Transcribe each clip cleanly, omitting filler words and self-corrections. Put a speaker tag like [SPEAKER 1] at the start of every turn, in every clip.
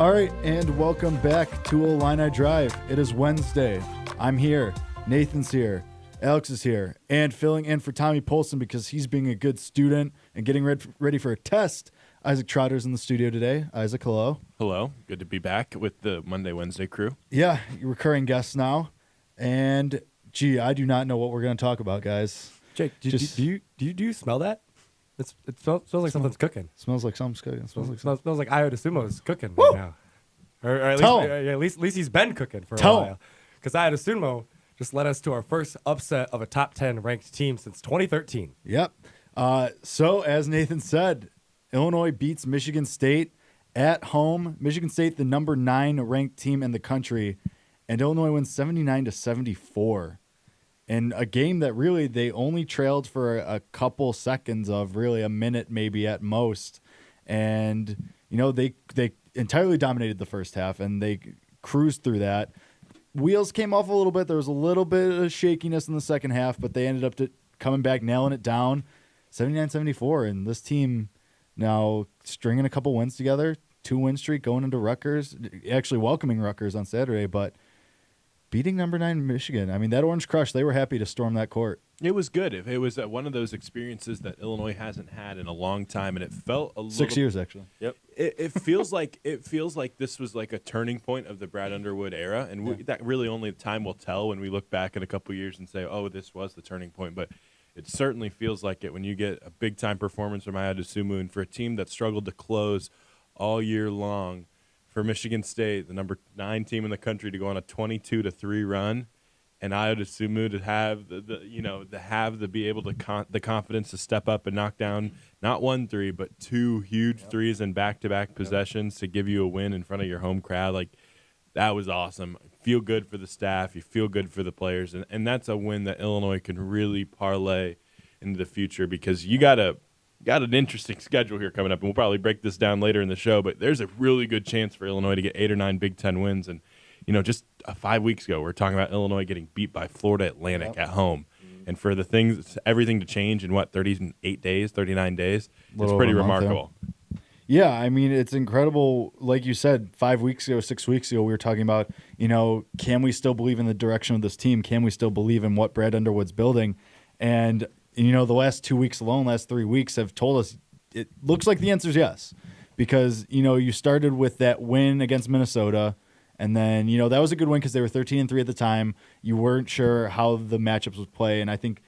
[SPEAKER 1] All right, and welcome back to Illini Drive. It is Wednesday. I'm here. Nathan's here. Alex is here. And filling in for Tommy Polson because he's being a good student and getting ready for a test. Isaac Trotter's in the studio today. Isaac, hello.
[SPEAKER 2] Hello. Good to be back with the Monday, Wednesday crew.
[SPEAKER 1] Yeah, recurring guests now. And, gee, I do not know what we're going to talk about, guys.
[SPEAKER 3] Jake, do you smell that? It smells like something's cooking.
[SPEAKER 1] Smells like something's cooking.
[SPEAKER 3] Smells like Io DeSumo's cooking
[SPEAKER 1] Woo!
[SPEAKER 3] right now. Or at least he's been cooking for a while. Because Io DeSumo just led us to our first upset of a top 10 ranked team since 2013.
[SPEAKER 1] Yep. So, as Nathan said, Illinois beats Michigan State at home. Michigan State, the number 9 ranked team in the country, and Illinois wins 79-74. In a game that really they only trailed for a couple seconds of, really a minute maybe at most. And, you know, they entirely dominated the first half, and they cruised through that. Wheels came off a little bit. There was a little bit of shakiness in the second half, but they ended up coming back, nailing it down, 79-74. And this team now stringing a couple wins together, 2-win streak going into Rutgers, actually welcoming Rutgers on Saturday, but beating number 9 Michigan. I mean, that Orange Crush, they were happy to storm that court.
[SPEAKER 2] It was good. It was one of those experiences that Illinois hasn't had in a long time, and it felt a little
[SPEAKER 1] 6 years actually.
[SPEAKER 2] Yep. It feels like this was like a turning point of the Brad Underwood era, and that really only time will tell when we look back in a couple years and say, "Oh, this was the turning point." But it certainly feels like it when you get a big time performance from Io DeSumo, and for a team that struggled to close all year long. For Michigan State, the number 9 team in the country, to go on a 22-3 run, and Io DeSumo to have the be able to the confidence to step up and knock down not 1 3 but 2 huge threes in back-to-back possessions to give you a win in front of your home crowd. Like, that was awesome. Feel good for the staff. You feel good for the players, and that's a win that Illinois can really parlay into the future because you got an interesting schedule here coming up, and we'll probably break this down later in the show, but there's a really good chance for Illinois to get 8 or 9 Big Ten wins. And, you know, just 5 weeks ago, we were talking about Illinois getting beat by Florida Atlantic at home. And for everything to change in, 38 days, 39 days, it's pretty remarkable.
[SPEAKER 1] Yeah, I mean, it's incredible. Like you said, 5 weeks ago, 6 weeks ago, we were talking about, you know, can we still believe in the direction of this team? Can we still believe in what Brad Underwood's building? And you know, the last 2 weeks alone, last 3 weeks have told us it looks like the answer is yes. Because, you know, you started with that win against Minnesota, and then, you know, that was a good win because they were 13-3 at the time. You weren't sure how the matchups would play, and I think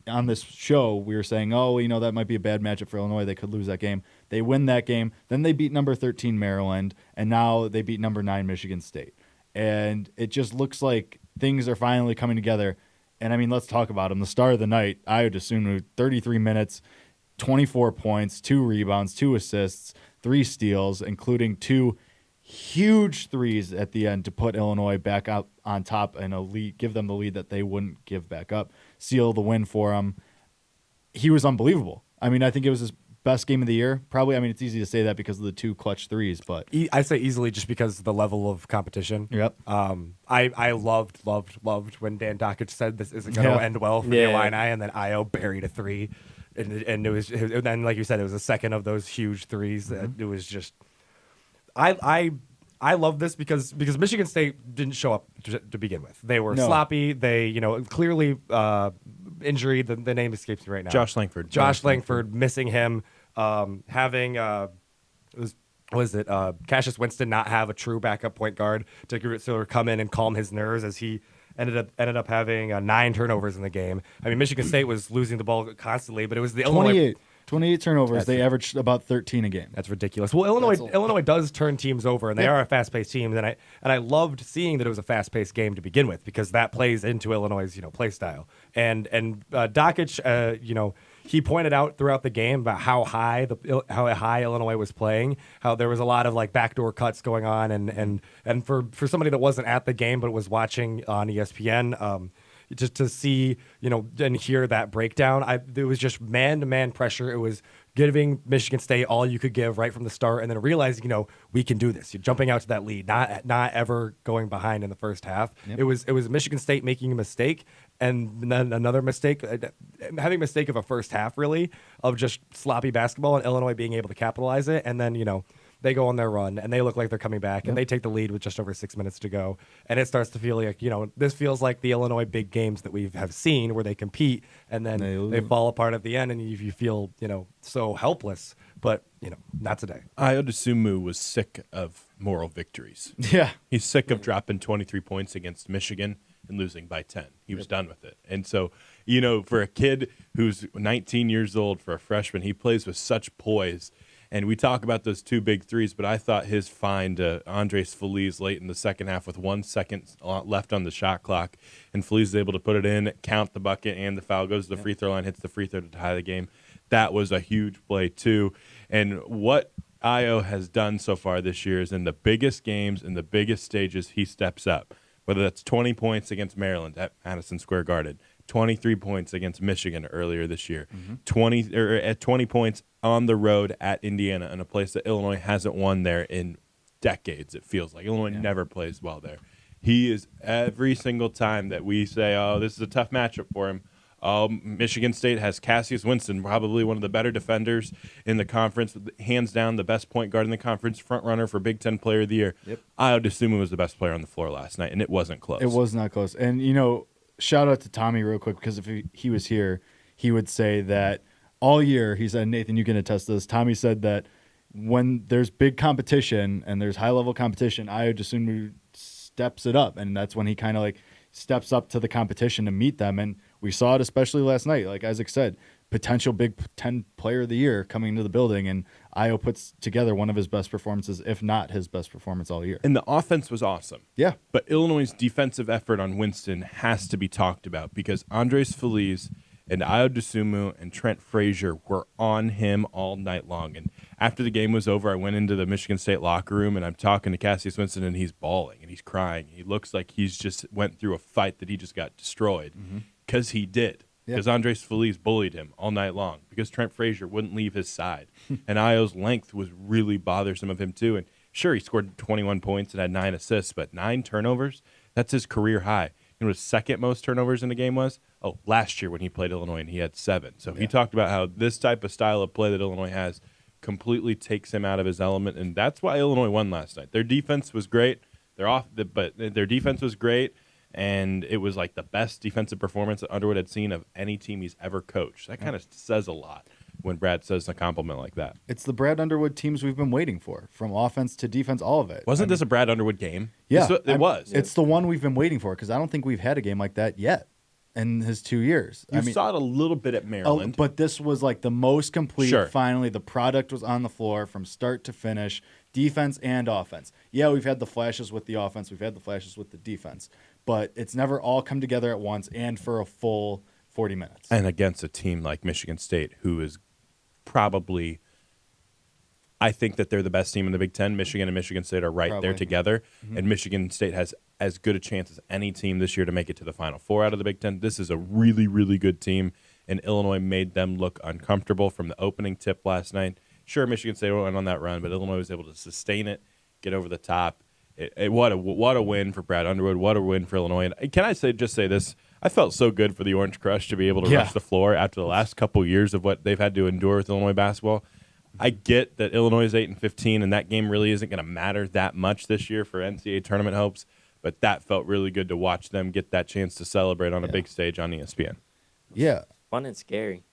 [SPEAKER 1] on this show we were saying, oh, you know, that might be a bad matchup for Illinois. They could lose that game. They win that game. Then they beat number 13 Maryland, and now they beat number 9 Michigan State. And it just looks like things are finally coming together. And, I mean, let's talk about him. The star of the night, Io DeSumo, 33 minutes, 24 points, 2 rebounds, 2 assists, 3 steals, including 2 huge threes at the end to put Illinois back up on top and give them the lead that they wouldn't give back up, seal the win for him. He was unbelievable. I mean, I think it was his best game of the year. Probably, I mean, it's easy to say that because of the 2 clutch threes, but
[SPEAKER 3] I say easily just because of the level of competition.
[SPEAKER 1] Yep.
[SPEAKER 3] I loved when Dan Dockich said this isn't going to end well for the Illini, and then Io buried a 3, and and then, like you said, it was a second of those huge threes. It was just I love this because Michigan State didn't show up to begin with. They were sloppy. They, you know, clearly injury. The name escapes me right now.
[SPEAKER 2] Josh Langford
[SPEAKER 3] missing him. Having Cassius Winston not have a true backup point guard to sort of come in and calm his nerves as he ended up having 9 turnovers in the game. I mean, Michigan State was losing the ball constantly, but it was the
[SPEAKER 1] 28 turnovers. They averaged about 13 a game.
[SPEAKER 3] That's ridiculous. Well, Illinois does turn teams over, and they are a fast-paced team. And I loved seeing that it was a fast-paced game to begin with because that plays into Illinois' play style. And Dockich, he pointed out throughout the game about how high Illinois was playing, how there was a lot of like backdoor cuts going on, and for somebody that wasn't at the game but was watching on ESPN. Just to see, and hear that breakdown, it was just man-to-man pressure. It was giving Michigan State all you could give right from the start, and then realizing, we can do this. You're jumping out to that lead, not ever going behind in the first half. Yep. It was Michigan State making a mistake, and then another mistake, having a mistake of a first half, really, of just sloppy basketball, and Illinois being able to capitalize it, and then, they go on their run, and they look like they're coming back, and they take the lead with just over 6 minutes to go. And it starts to feel like, this feels like the Illinois big games that we have seen where they compete, and then they fall apart at the end, and you feel, so helpless. But, not today.
[SPEAKER 2] Ayo DeSumo was sick of moral victories.
[SPEAKER 1] Yeah.
[SPEAKER 2] He's sick of dropping 23 points against Michigan and losing by 10. He was done with it. And so, for a kid who's 19 years old, for a freshman, he plays with such poise. And we talk about those 2 big threes, but I thought his find to Andres Feliz late in the second half with 1 second left on the shot clock, and Feliz is able to put it in, count the bucket, and the foul, goes to the free throw line, hits the free throw to tie the game. That was a huge play, too. And what Ayo has done so far this year is in the biggest games, in the biggest stages, he steps up. Whether that's 20 points against Maryland at Madison Square Garden, 23 points against Michigan earlier this year, 20 points on the road at Indiana, in a place that Illinois hasn't won there in decades, it feels like. Illinois never plays well there. He is, every single time that we say, oh, this is a tough matchup for him, Michigan State has Cassius Winston, probably one of the better defenders in the conference, hands down the best point guard in the conference, front runner for Big Ten Player of the Year.
[SPEAKER 1] Yep.
[SPEAKER 2] Ayo DeSumo was the best player on the floor last night, and it wasn't close.
[SPEAKER 1] It was not close. And, shout out to Tommy real quick, because if he was here, he would say that all year, he said, Nathan, you can attest to this, Tommy said that when there's big competition and there's high-level competition, Ayo DeSumo steps it up, and that's when he kind of steps up to the competition to meet them. And we saw it especially last night. Like Isaac said, potential Big Ten Player of the Year coming into the building, and Ayo puts together one of his best performances, if not his best performance all year.
[SPEAKER 2] And the offense was awesome.
[SPEAKER 1] Yeah.
[SPEAKER 2] But Illinois' defensive effort on Winston has to be talked about, because Andres Feliz and Ayo DeSumo and Trent Frazier were on him all night long. And after the game was over, I went into the Michigan State locker room, and I'm talking to Cassius Winston, and he's bawling, and he's crying. He looks like he's just went through a fight that he just got destroyed, because he did. Because Andres Feliz bullied him all night long, because Trent Frazier wouldn't leave his side. And Ayo's length was really bothersome of him, too. And sure, he scored 21 points and had 9 assists, but 9 turnovers, that's his career high. You know what his second most turnovers in a game was? Oh, last year when he played Illinois, and he had 7. So he talked about how this type of style of play that Illinois has completely takes him out of his element, and that's why Illinois won last night. Their defense was great. But their defense was great, and it was like the best defensive performance that Underwood had seen of any team he's ever coached. That kind of says a lot when Brad says a compliment like that.
[SPEAKER 1] It's the Brad Underwood teams we've been waiting for, from offense to defense, all of it.
[SPEAKER 2] Wasn't this a Brad Underwood game?
[SPEAKER 1] Yeah.
[SPEAKER 2] It was.
[SPEAKER 1] It's the one we've been waiting for, because I don't think we've had a game like that yet in his 2 years.
[SPEAKER 2] You saw it a little bit at Maryland.
[SPEAKER 1] But this was like the most complete.
[SPEAKER 2] Sure.
[SPEAKER 1] Finally, the product was on the floor from start to finish, defense and offense. Yeah, we've had the flashes with the offense. We've had the flashes with the defense. But it's never all come together at once and for a full 40 minutes.
[SPEAKER 2] And against a team like Michigan State, who is probably, I think that they're the best team in the Big Ten. Michigan and Michigan State are right there together. And Michigan State has as good a chance as any team this year to make it to the Final Four out of the Big Ten. This is a really, really good team, and Illinois made them look uncomfortable from the opening tip last night. Sure, Michigan State went on that run, but Illinois was able to sustain it, get over the top. What a win for Brad Underwood. What a win for Illinois. And can I say this? I felt so good for the Orange Crush to be able to rush the floor after the last couple years of what they've had to endure with Illinois basketball. I get that Illinois is 8-15, and that game really isn't going to matter that much this year for NCAA tournament hopes, but that felt really good to watch them get that chance to celebrate on a big stage on ESPN.
[SPEAKER 1] Yeah.
[SPEAKER 4] Fun and scary.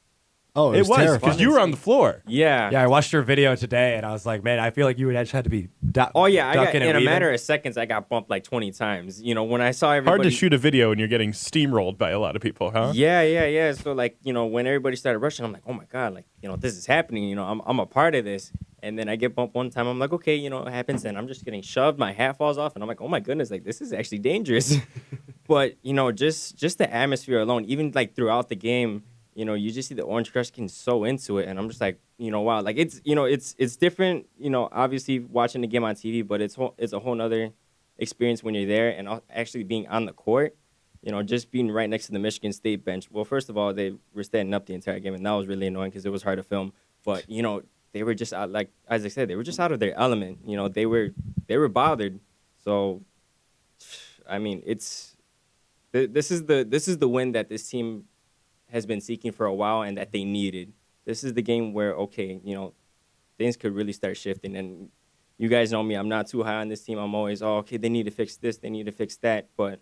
[SPEAKER 1] Oh,
[SPEAKER 2] it was because you were on the floor.
[SPEAKER 4] Yeah.
[SPEAKER 3] Yeah, I watched your video today, and I was like, man, I feel like you would actually had to be
[SPEAKER 4] in a matter of seconds, I got bumped like 20 times. When I saw everybody.
[SPEAKER 2] Hard to shoot a video when you're getting steamrolled by a lot of people, huh?
[SPEAKER 4] Yeah. So, when everybody started rushing, I'm like, oh, my God, this is happening. I'm a part of this. And then I get bumped one time. I'm like, okay, it happens. And I'm just getting shoved. My hat falls off. And I'm like, oh, my goodness, this is actually dangerous. But, just the atmosphere alone, even, throughout the game, you just see the Orange Crush getting so into it, and I'm just like, wow, it's different, obviously watching the game on TV, but it's a whole nother experience when you're there and actually being on the court, just being right next to the Michigan State bench. Well, first of all, they were standing up the entire game, and that was really annoying because it was hard to film. But they were just out, like as I said, they were just out of their element. They were bothered. So, I mean, this is the win that this team has been seeking for a while and that they needed. This is the game where, okay, things could really start shifting. And, you guys know me. I'm not too high on this team. I'm always, okay, they need to fix this, they need to fix that. But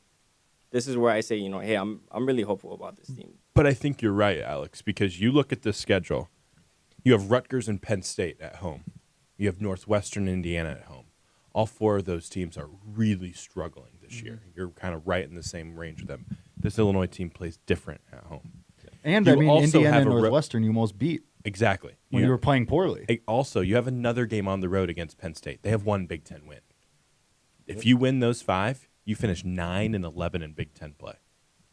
[SPEAKER 4] this is where I say, hey, I'm really hopeful about this team.
[SPEAKER 2] But I think you're right, Alex, because you look at this schedule. You have Rutgers and Penn State at home. You have Northwestern Indiana at home. All 4 of those teams are really struggling this year. You're kind of right in the same range with them. This Illinois team plays different at home.
[SPEAKER 1] And
[SPEAKER 2] You
[SPEAKER 1] I mean,
[SPEAKER 2] also
[SPEAKER 1] Indiana
[SPEAKER 2] have
[SPEAKER 1] and
[SPEAKER 2] a
[SPEAKER 1] Northwestern, you almost beat
[SPEAKER 2] Exactly.
[SPEAKER 1] when you were playing poorly.
[SPEAKER 2] Also, you have another game on the road against Penn State. They have 1 Big Ten win. If you win those 5, you finish 9-11 in Big Ten play.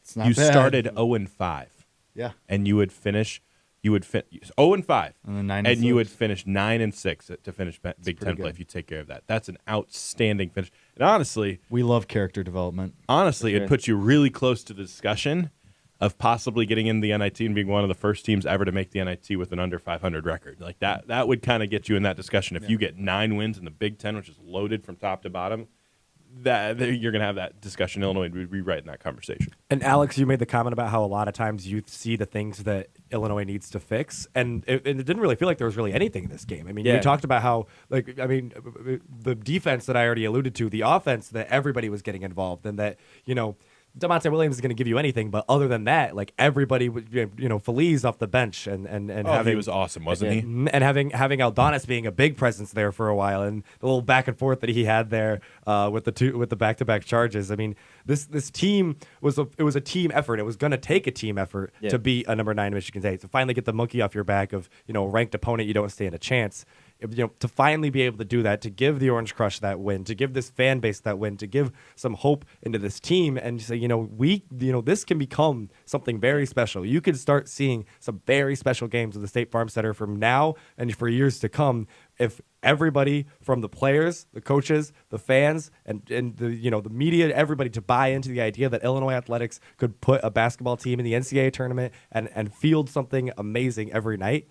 [SPEAKER 1] It's not
[SPEAKER 2] You
[SPEAKER 1] bad.
[SPEAKER 2] started 0-5.
[SPEAKER 1] Yeah.
[SPEAKER 2] And you would finish 0-5,
[SPEAKER 1] And then 9
[SPEAKER 2] and you would finish 9-6 to finish Big Ten
[SPEAKER 1] good.
[SPEAKER 2] play if you take care of that. That's an outstanding finish. And honestly,
[SPEAKER 1] We love character development.
[SPEAKER 2] it puts you really close to the discussion of possibly getting in the NIT and being one of the first teams ever to make the NIT with an under 500 record. Like that would kind of get you in that discussion. If you get 9 wins in the Big Ten, which is loaded from top to bottom, that you're going to have that discussion. Illinois would be rewriting that conversation.
[SPEAKER 3] And Alex, you made the comment about how a lot of times you see the things that Illinois needs to fix, and it didn't really feel like there was really anything in this game. I mean,
[SPEAKER 4] Yeah.
[SPEAKER 3] you talked about how, the defense that I already alluded to, the offense that everybody was getting involved, and that, DeMonte Williams is going to give you anything, but other than that, like everybody, Feliz off the bench and having
[SPEAKER 2] He was awesome, wasn't he?
[SPEAKER 3] and having Aldonis being a big presence there for a while, and the little back and forth that he had there with the back-to-back charges. I mean, this team was a team effort. It was going to take a team effort to beat a number 9 Michigan State. To finally get the monkey off your back of a ranked opponent you don't stand a chance. To finally be able to do that, to give the Orange Crush that win, to give this fan base that win, to give some hope into this team, and say, this can become something very special. You could start seeing some very special games at the State Farm Center from now and for years to come if everybody from the players, the coaches, the fans, and the media, everybody to buy into the idea that Illinois athletics could put a basketball team in the NCAA tournament and field something amazing every night.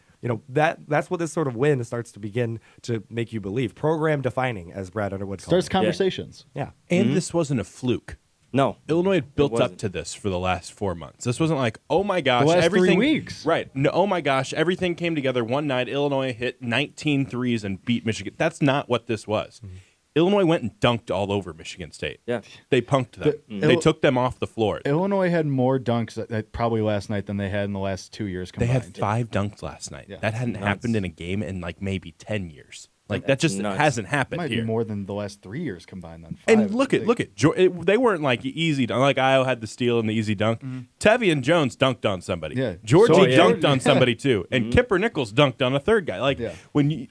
[SPEAKER 3] That's what this sort of win starts to begin to make you believe. Program defining, as Brad Underwood called
[SPEAKER 1] Starts
[SPEAKER 3] it.
[SPEAKER 1] conversations.
[SPEAKER 3] Yeah.
[SPEAKER 2] And this wasn't a fluke.
[SPEAKER 4] No.
[SPEAKER 2] Illinois had built up
[SPEAKER 4] wasn't.
[SPEAKER 2] to this for the last 4 months. This wasn't like, oh my gosh,
[SPEAKER 1] The last 3
[SPEAKER 2] everything
[SPEAKER 1] weeks.
[SPEAKER 2] Right. No, oh my gosh, everything came together one night. Illinois hit 19 threes and beat Michigan. That's not what this was. Illinois went and dunked all over Michigan State.
[SPEAKER 4] Yeah.
[SPEAKER 2] They punked them. They took them off the floor.
[SPEAKER 1] Illinois had more dunks probably last night than they had in the last 2 years
[SPEAKER 2] They
[SPEAKER 1] combined.
[SPEAKER 2] had 5 dunks last night.
[SPEAKER 1] Yeah.
[SPEAKER 2] That hadn't
[SPEAKER 4] Nuts.
[SPEAKER 2] happened in a game in like maybe 10 years. Like that
[SPEAKER 4] That's
[SPEAKER 2] just
[SPEAKER 4] nuts.
[SPEAKER 2] hasn't
[SPEAKER 1] It
[SPEAKER 2] happened
[SPEAKER 1] might
[SPEAKER 2] here.
[SPEAKER 1] be more than the last 3 years combined. Then
[SPEAKER 2] And look at they weren't like easy dunk. Like Io had the steal and the easy dunk. Tevian Jones dunked on somebody.
[SPEAKER 1] Yeah.
[SPEAKER 2] Georgie
[SPEAKER 1] So, yeah.
[SPEAKER 2] dunked on somebody too. And Kipper Nichols dunked on a third guy. Like
[SPEAKER 1] Yeah.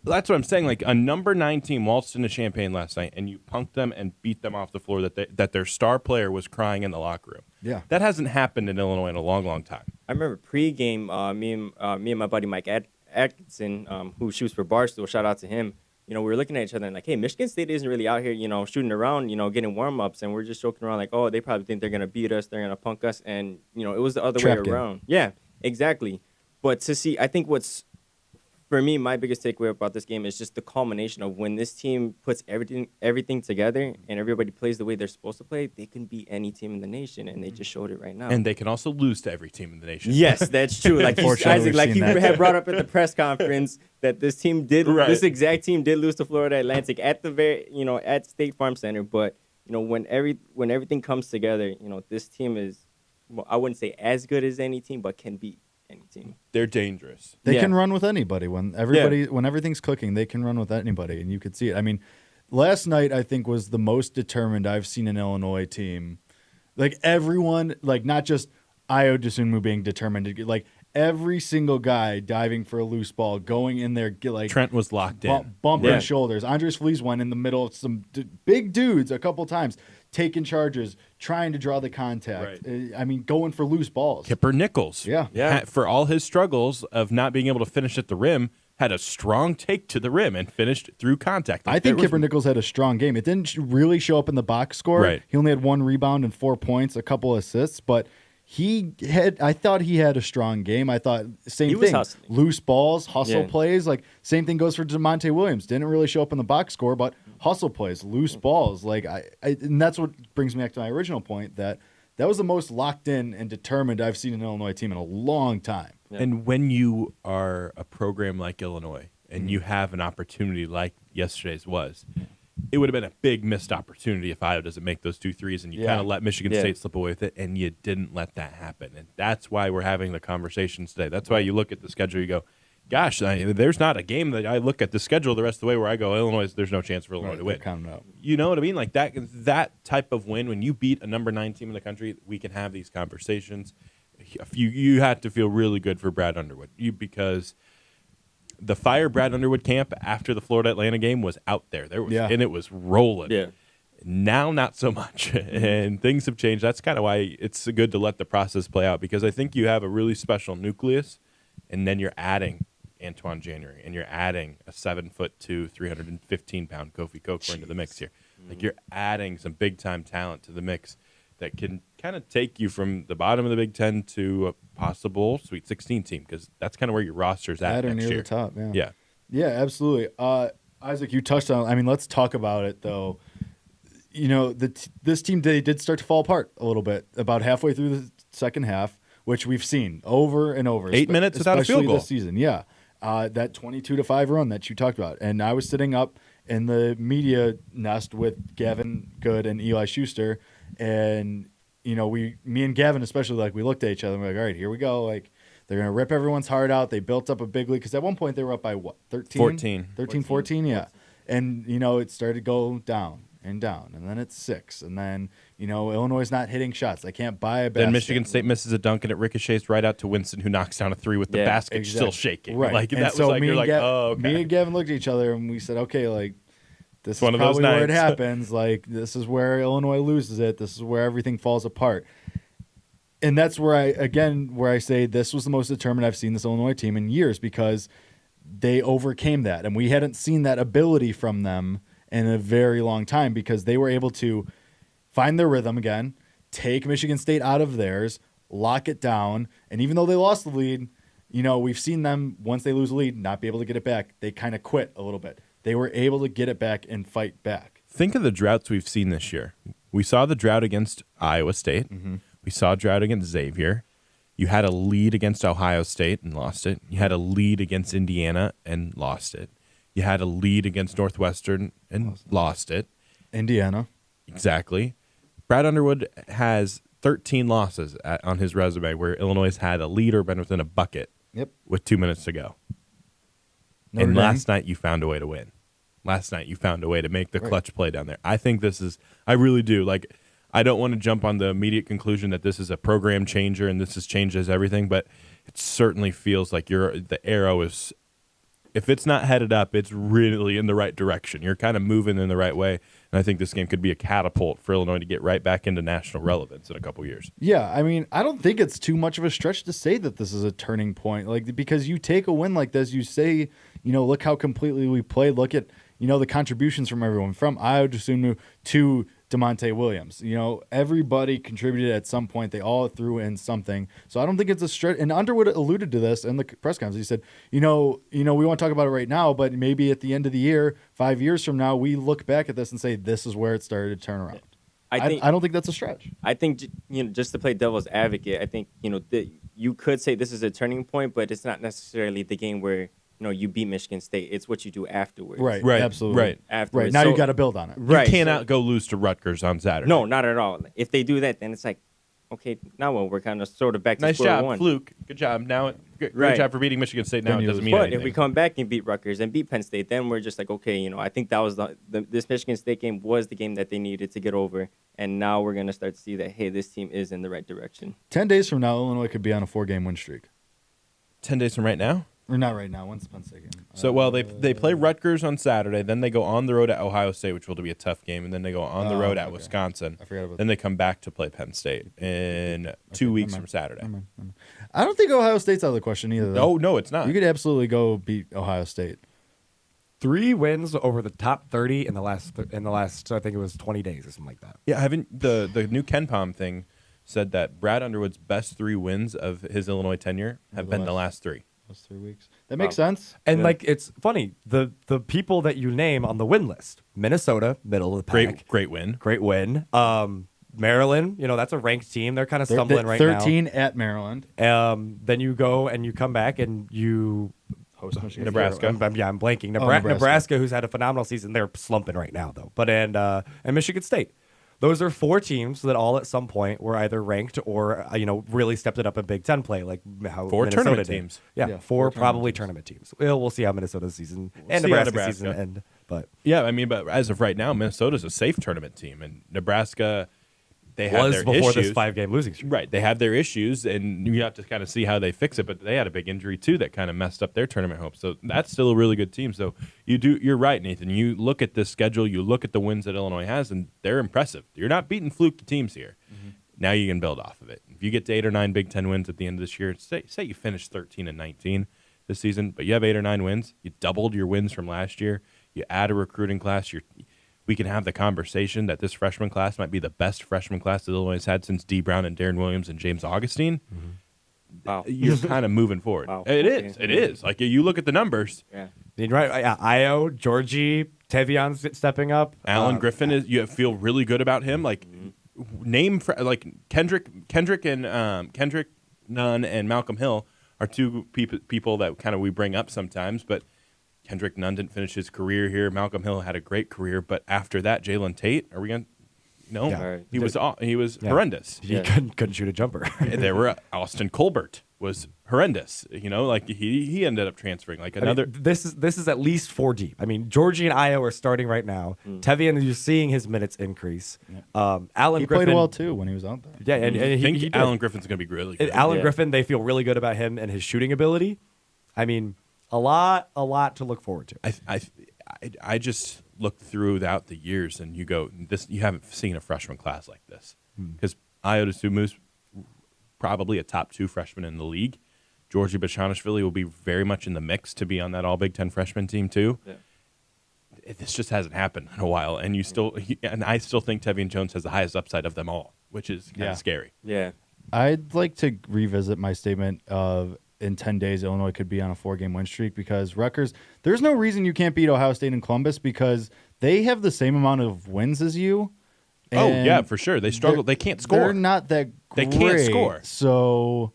[SPEAKER 2] that's what I'm saying. Like a number 9 team waltzed into Champaign last night, and you punked them and beat them off the floor. That their star player was crying in the locker room.
[SPEAKER 1] Yeah.
[SPEAKER 2] That hasn't happened in Illinois in a long, long time.
[SPEAKER 4] I remember pregame, me and my buddy Mike Atkinson, who shoots for Barstool, shout out to him. We were looking at each other and like, hey, Michigan State isn't really out here, shooting around, getting warm-ups, and we're just joking around like, oh, they probably think they're going to beat us, they're going to punk us, and, it was the other
[SPEAKER 1] Trap
[SPEAKER 4] way
[SPEAKER 1] game.
[SPEAKER 4] around. Yeah, exactly. But to see, I think what's, for me, my biggest takeaway about this game is just the culmination of when this team puts everything together and everybody plays the way they're supposed to play, they can beat any team in the nation, and they just showed it right now.
[SPEAKER 2] And they can also lose to every team in the nation.
[SPEAKER 4] Yes, that's true. Like
[SPEAKER 1] Unfortunately,
[SPEAKER 4] Isaac,
[SPEAKER 1] we've
[SPEAKER 4] like
[SPEAKER 1] seen
[SPEAKER 4] you
[SPEAKER 1] that.
[SPEAKER 4] had brought up at the press conference that this team this exact team did lose to Florida Atlantic at the at State Farm Center. But when everything comes together, this team is, well, I wouldn't say as good as any team, but can beat any team.
[SPEAKER 2] They're dangerous.
[SPEAKER 1] They
[SPEAKER 4] Yeah.
[SPEAKER 1] can run with anybody when everything's clicking. They can run with anybody, and you could see it. I mean, last night I think was the most determined I've seen an Illinois team. Like everyone, like not just Io DeSunmu being determined to get, like every single guy diving for a loose ball, going in there, like
[SPEAKER 2] Trent was locked in.
[SPEAKER 1] bumping
[SPEAKER 4] Yeah.
[SPEAKER 1] shoulders. Andres Feliz went in the middle of some big dudes a couple times, taking charges, trying to draw the contact. I mean, going for loose balls.
[SPEAKER 2] Kipper Nichols.
[SPEAKER 1] Yeah.
[SPEAKER 2] For all his struggles of not being able to finish at the rim, had a strong take to the rim and finished through contact.
[SPEAKER 1] I think Kipper Nichols had a strong game. It didn't really show up in the box score.
[SPEAKER 2] Right.
[SPEAKER 1] He only had 1 rebound and 4 points, a couple assists, but I thought he had a strong game. I thought same
[SPEAKER 4] He was
[SPEAKER 1] thing.
[SPEAKER 4] hustling.
[SPEAKER 1] Loose balls, hustle
[SPEAKER 4] Yeah.
[SPEAKER 1] plays. Like same thing goes for DeMonte Williams. Didn't really show up in the box score, but hustle plays, loose balls. Like and that's what brings me back to my original point that was the most locked in and determined I've seen an Illinois team in a long time.
[SPEAKER 4] Yeah.
[SPEAKER 2] And when you are a program like Illinois and you have an opportunity like yesterday's was, it would have been a big missed opportunity if Iowa doesn't make those 2 threes, and you kind of let Michigan State slip away with it, and you didn't let that happen. And that's why we're having the conversations today. That's why you look at the schedule, you go, gosh, there's not a game that I look at the schedule the rest of the way where I go, Illinois, there's no chance for Illinois to win.
[SPEAKER 1] Counting out.
[SPEAKER 2] You know what I mean? Like that type of win, when you beat a number 9 team in the country, we can have these conversations. You had to feel really good for Brad Underwood because the fire Brad Underwood camp after the Florida-Atlanta game was out there. And it was rolling.
[SPEAKER 4] Yeah.
[SPEAKER 2] Now, not so much. And things have changed. That's kind of why it's good to let the process play out, because I think you have a really special nucleus, and then you're adding Antoine January, and you're adding a 7'2", 315-pound Kofi Coker into the mix here. Like, you're adding some big-time talent to the mix that can kind of take you from the bottom of the Big Ten to a possible Sweet 16 team, because that's kind of where your roster's at next
[SPEAKER 1] near
[SPEAKER 2] year.
[SPEAKER 1] the top,
[SPEAKER 2] Yeah.
[SPEAKER 1] Yeah, absolutely. Isaac, you touched on. I mean, let's talk about it though. You know, this team did start to fall apart a little bit about halfway through the second half, which we've seen over and over.
[SPEAKER 2] 8 minutes without a field goal
[SPEAKER 1] this season. Yeah, that 22-5 run that you talked about, and I was sitting up in the media nest with Gavin Good and Eli Schuster, and you know, me and Gavin especially, like, we looked at each other and we're like, all right, here we go. Like, they're going to rip everyone's heart out. They built up a big lead because at one point they were up by what, 13? 14, yeah. And, you know, it started to go down, and then it's 6. And then, you know, Illinois is not hitting shots. They can't buy a basket.
[SPEAKER 2] Then Michigan State misses a dunk, and it ricochets right out to Winston, who knocks down a 3 with the basket still shaking.
[SPEAKER 1] Right.
[SPEAKER 2] Like,
[SPEAKER 1] and
[SPEAKER 2] that
[SPEAKER 1] so
[SPEAKER 2] was like, you're like, oh, okay.
[SPEAKER 1] Me and Gavin looked at each other and we said, okay, like, this is
[SPEAKER 2] one of those
[SPEAKER 1] probably where it
[SPEAKER 2] nights.
[SPEAKER 1] happens. Like, this is where Illinois loses it. This is where everything falls apart. And that's where I say this was the most determined I've seen this Illinois team in years, because they overcame that. And we hadn't seen that ability from them in a very long time, because they were able to find their rhythm again, take Michigan State out of theirs, lock it down. And even though they lost the lead, you know, we've seen them, once they lose the lead, not be able to get it back. They kind of quit a little bit. They were able to get it back and fight back.
[SPEAKER 2] Think of the droughts we've seen this year. We saw the drought against Iowa State.
[SPEAKER 1] Mm-hmm.
[SPEAKER 2] We saw a drought against Xavier. You had a lead against Ohio State and lost it. You had a lead against Indiana and lost it. You had a lead against Northwestern and lost it.
[SPEAKER 1] Indiana.
[SPEAKER 2] Exactly. Brad Underwood has 13 losses on his resume where Illinois has had a lead or been within a bucket with 2 minutes to go. And last night you found a way to win. Last night you found a way to make the clutch play down there. I think I really do. Like, I don't want to jump on the immediate conclusion that this is a program changer and this changes everything, but it certainly feels like the arrow is, if it's not headed up, it's really in the right direction. You're kind of moving in the right way, and I think this game could be a catapult for Illinois to get right back into national relevance in a couple years.
[SPEAKER 1] Yeah, I mean, I don't think it's too much of a stretch to say that this is a turning point. Like, because you take a win like this, you say, you know, look how completely we played. Look at, you know, the contributions from everyone, from Ayo Dosunmu to DeMonte Williams. You know, everybody contributed at some point. They all threw in something. So I don't think it's a stretch. And Underwood alluded to this in the press conference. He said, you know, we won't talk about it right now, but maybe at the end of the year, 5 years from now, we look back at this and say, this is where it started to turn around. I don't think that's a stretch.
[SPEAKER 4] I think, you know, just to play devil's advocate, I think, you know, you could say this is a turning point, but it's not necessarily the game where, you know, you beat Michigan State. It's what you do afterwards.
[SPEAKER 1] Right. Absolutely.
[SPEAKER 2] Right.
[SPEAKER 4] Afterwards.
[SPEAKER 1] Now
[SPEAKER 4] So-
[SPEAKER 1] you got to build on it.
[SPEAKER 4] Right.
[SPEAKER 2] You cannot go lose to Rutgers on Saturday.
[SPEAKER 4] No, not at all. If they do that, then it's like, okay, now we're kind of sort of back to
[SPEAKER 2] Nice
[SPEAKER 4] square
[SPEAKER 2] job,
[SPEAKER 4] one.
[SPEAKER 2] Fluke. Good job. Now, great
[SPEAKER 4] Right.
[SPEAKER 2] job for beating Michigan State. Now
[SPEAKER 1] Then
[SPEAKER 2] it
[SPEAKER 1] you
[SPEAKER 2] doesn't
[SPEAKER 1] lose.
[SPEAKER 2] mean
[SPEAKER 4] But
[SPEAKER 2] anything.
[SPEAKER 4] if we come back and beat Rutgers and beat Penn State, then we're just like, okay, you know, I think that was this Michigan State game was the game that they needed to get over, and now we're gonna start to see that, hey, this team is in the right direction.
[SPEAKER 1] 10 days from now, Illinois could be on a 4-game win streak.
[SPEAKER 2] 10 days from right now?
[SPEAKER 1] Or not right now. When's the Penn State game?
[SPEAKER 2] So, well, they play Rutgers on Saturday. Then they go on the road at Ohio State, which will be a tough game. And then they go on the road at
[SPEAKER 1] okay.
[SPEAKER 2] Wisconsin.
[SPEAKER 1] I forgot about
[SPEAKER 2] Then they come back to play Penn State in 2 weeks from Saturday.
[SPEAKER 1] Never mind. I don't think Ohio State's out of the question either, though.
[SPEAKER 2] No, it's not.
[SPEAKER 1] You could absolutely go beat Ohio State.
[SPEAKER 3] 3 wins over the top 30 in the last I think it was 20 days or something like that.
[SPEAKER 2] Yeah, haven't the new Ken Pom thing said that Brad Underwood's best 3 wins of his Illinois tenure have been the last 3.
[SPEAKER 1] Those 3 weeks. That makes sense.
[SPEAKER 3] And like, it's funny, the people that you name on the win list: Minnesota, middle of the pack,
[SPEAKER 2] Great win.
[SPEAKER 3] great win. Maryland, you know, that's a ranked team. They're kind of stumbling right
[SPEAKER 1] 13 at Maryland.
[SPEAKER 3] now. Then you go and you come back and you
[SPEAKER 1] Host Michigan
[SPEAKER 2] Nebraska.
[SPEAKER 3] I'm blanking.
[SPEAKER 1] Nebraska.
[SPEAKER 3] Nebraska, who's had a phenomenal season, they're slumping right now though. But and Michigan State. Those are 4 teams that all at some point were either ranked or really stepped it up in Big Ten play, like how
[SPEAKER 2] 4
[SPEAKER 3] Minnesota
[SPEAKER 2] tournament
[SPEAKER 3] did.
[SPEAKER 2] teams.
[SPEAKER 3] Yeah, 4 probably tournament teams. We'll see how Minnesota's season and
[SPEAKER 2] see how
[SPEAKER 3] Nebraska's season
[SPEAKER 2] Nebraska.
[SPEAKER 3] end. But
[SPEAKER 2] Yeah, I mean, but as of right now, Minnesota's a safe tournament team, and Nebraska, they have
[SPEAKER 3] was
[SPEAKER 2] their
[SPEAKER 3] before
[SPEAKER 2] issues.
[SPEAKER 3] this 5-game losing streak.
[SPEAKER 2] Right, they have their issues, and you have to kind of see how they fix it. But they had a big injury too that kind of messed up their tournament hopes. So that's still a really good team. So you're right, Nathan. You look at this schedule, you look at the wins that Illinois has, and they're impressive. You're not beating fluke teams here. Mm-hmm. Now you can build off of it. If you get to 8 or 9 Big Ten wins at the end of this year, say you finish 13-19 this season, but you have 8 or 9 wins. You doubled your wins from last year. You add a recruiting class. We can have the conversation that this freshman class might be the best freshman class that Illinois has had since D. Brown and Darren Williams and James Augustine.
[SPEAKER 4] Mm-hmm. Wow.
[SPEAKER 2] You're kind of moving forward.
[SPEAKER 4] Wow.
[SPEAKER 2] It is. Like, you look at the numbers.
[SPEAKER 4] Yeah.
[SPEAKER 3] Right, Io, Georgie, Tevion's stepping up.
[SPEAKER 2] Alan Griffin you feel really good about him. Like, like Kendrick Nunn and Malcolm Hill are 2 people that kind of we bring up sometimes, but Kendrick Nunn didn't finish his career here. Malcolm Hill had a great career, but after that, Jalen Tate, are we going to? No,
[SPEAKER 3] Yeah.
[SPEAKER 4] Right.
[SPEAKER 2] he was horrendous.
[SPEAKER 3] He couldn't shoot a jumper.
[SPEAKER 2] There were Austin Colbert was horrendous. Like he ended up transferring. Like another.
[SPEAKER 3] This is at least 4 deep. I mean, Georgie and Io are starting right now. Tevian, you're seeing his minutes increase. Alan
[SPEAKER 1] He
[SPEAKER 3] Griffin
[SPEAKER 1] played well too when he was out there.
[SPEAKER 3] Yeah, and
[SPEAKER 2] I think
[SPEAKER 3] he did.
[SPEAKER 2] Alan Griffin's going to be really good.
[SPEAKER 3] Alan
[SPEAKER 4] Yeah.
[SPEAKER 3] Griffin, they feel really good about him and his shooting ability. I mean, a lot to look forward to.
[SPEAKER 2] I just look throughout the years and you go, you haven't seen a freshman class like this because Ayo Desumu's probably a top 2 freshman in the league. Georgie Bachanishvili will be very much in the mix to be on that All Big Ten freshman team too. Yeah. This just hasn't happened in a while, and I still think Tevian Jones has the highest upside of them all, which is kind of scary.
[SPEAKER 4] Yeah.
[SPEAKER 1] I'd like to revisit my statement of in 10 days, Illinois could be on a 4-game win streak because Rutgers, there's no reason you can't beat Ohio State and Columbus because they have the same amount of wins as you.
[SPEAKER 2] Oh, yeah, for sure. They struggle. They can't score.
[SPEAKER 1] They're not that great.
[SPEAKER 2] They can't score.
[SPEAKER 1] So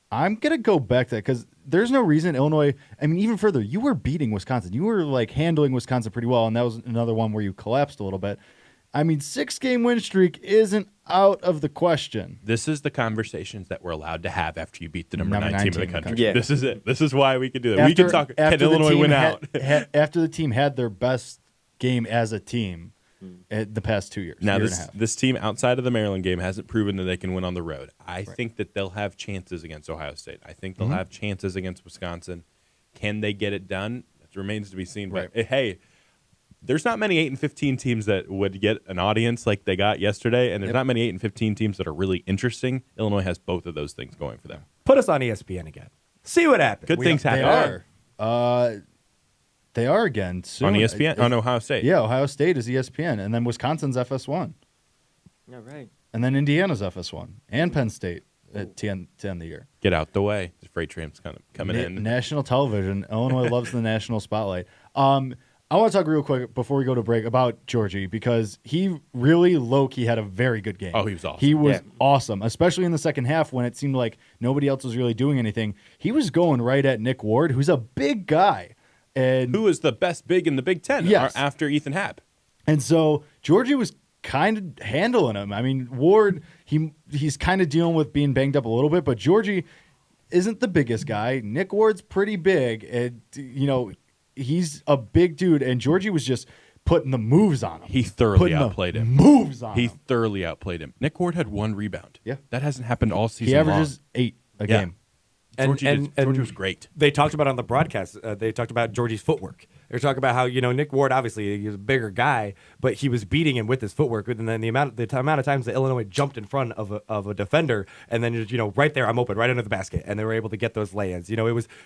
[SPEAKER 1] I'm going to go back to that because there's no reason Illinois, I mean, even further, you were beating Wisconsin. You were like handling Wisconsin pretty well, and that was another one where you collapsed a little bit. I mean, 6-game win streak isn't out of the question.
[SPEAKER 2] This is the conversations that we're allowed to have after you beat the number 9 team in the country.
[SPEAKER 4] Yeah.
[SPEAKER 2] This is it. This is why we can do that. We can talk. Can Illinois win out?
[SPEAKER 1] After the team had their best game as a team at the past 2 years.
[SPEAKER 2] Now,
[SPEAKER 1] year and a half.
[SPEAKER 2] this team outside of the Maryland game hasn't proven that they can win on the road. I think that they'll have chances against Ohio State. I think they'll have chances against Wisconsin. Can they get it done? It remains to be seen. But hey, there's not many 8-15 teams that would get an audience like they got yesterday, and there's not many 8-15 teams that are really interesting. Illinois has both of those things going for them.
[SPEAKER 3] Put us on ESPN again. See what happens.
[SPEAKER 2] Good things
[SPEAKER 1] They
[SPEAKER 2] happen.
[SPEAKER 1] are. They are again soon.
[SPEAKER 2] On ESPN? On Ohio State.
[SPEAKER 1] Yeah, Ohio State is ESPN, and then Wisconsin's FS1,
[SPEAKER 4] Yeah, right.
[SPEAKER 1] and then Indiana's FS1, and Penn State to end the year.
[SPEAKER 2] Get out the way. The freight train's kind of coming in.
[SPEAKER 1] National television. Illinois loves the national spotlight. I want to talk real quick before we go to break about Georgie because he really low-key had a very good game.
[SPEAKER 2] Oh, he was awesome.
[SPEAKER 1] He was awesome, especially in the second half when it seemed like nobody else was really doing anything. He was going right at Nick Ward, who's a big guy. And
[SPEAKER 2] Who is the best big in the Big Ten after Ethan Happ?
[SPEAKER 1] And so Georgie was kind of handling him. I mean, Ward, he's kind of dealing with being banged up a little bit, but Georgie isn't the biggest guy. Nick Ward's pretty big. And, he's a big dude, and Georgie was just putting the moves on him.
[SPEAKER 2] He thoroughly outplayed him.
[SPEAKER 1] Moves on
[SPEAKER 2] He
[SPEAKER 1] him.
[SPEAKER 2] thoroughly outplayed him. Nick Ward had 1 rebound.
[SPEAKER 1] Yeah.
[SPEAKER 2] That hasn't happened all season
[SPEAKER 1] He averages
[SPEAKER 2] long.
[SPEAKER 1] 8 a
[SPEAKER 2] Yeah.
[SPEAKER 1] game.
[SPEAKER 2] Georgie was great.
[SPEAKER 3] They talked about on the broadcast. They talked about Georgie's footwork. They were talking about how Nick Ward, obviously he's a bigger guy, but he was beating him with his footwork. And then the amount of times that Illinois jumped in front of a defender, and then right there, I'm open, right under the basket, and they were able to get those lay-ins. It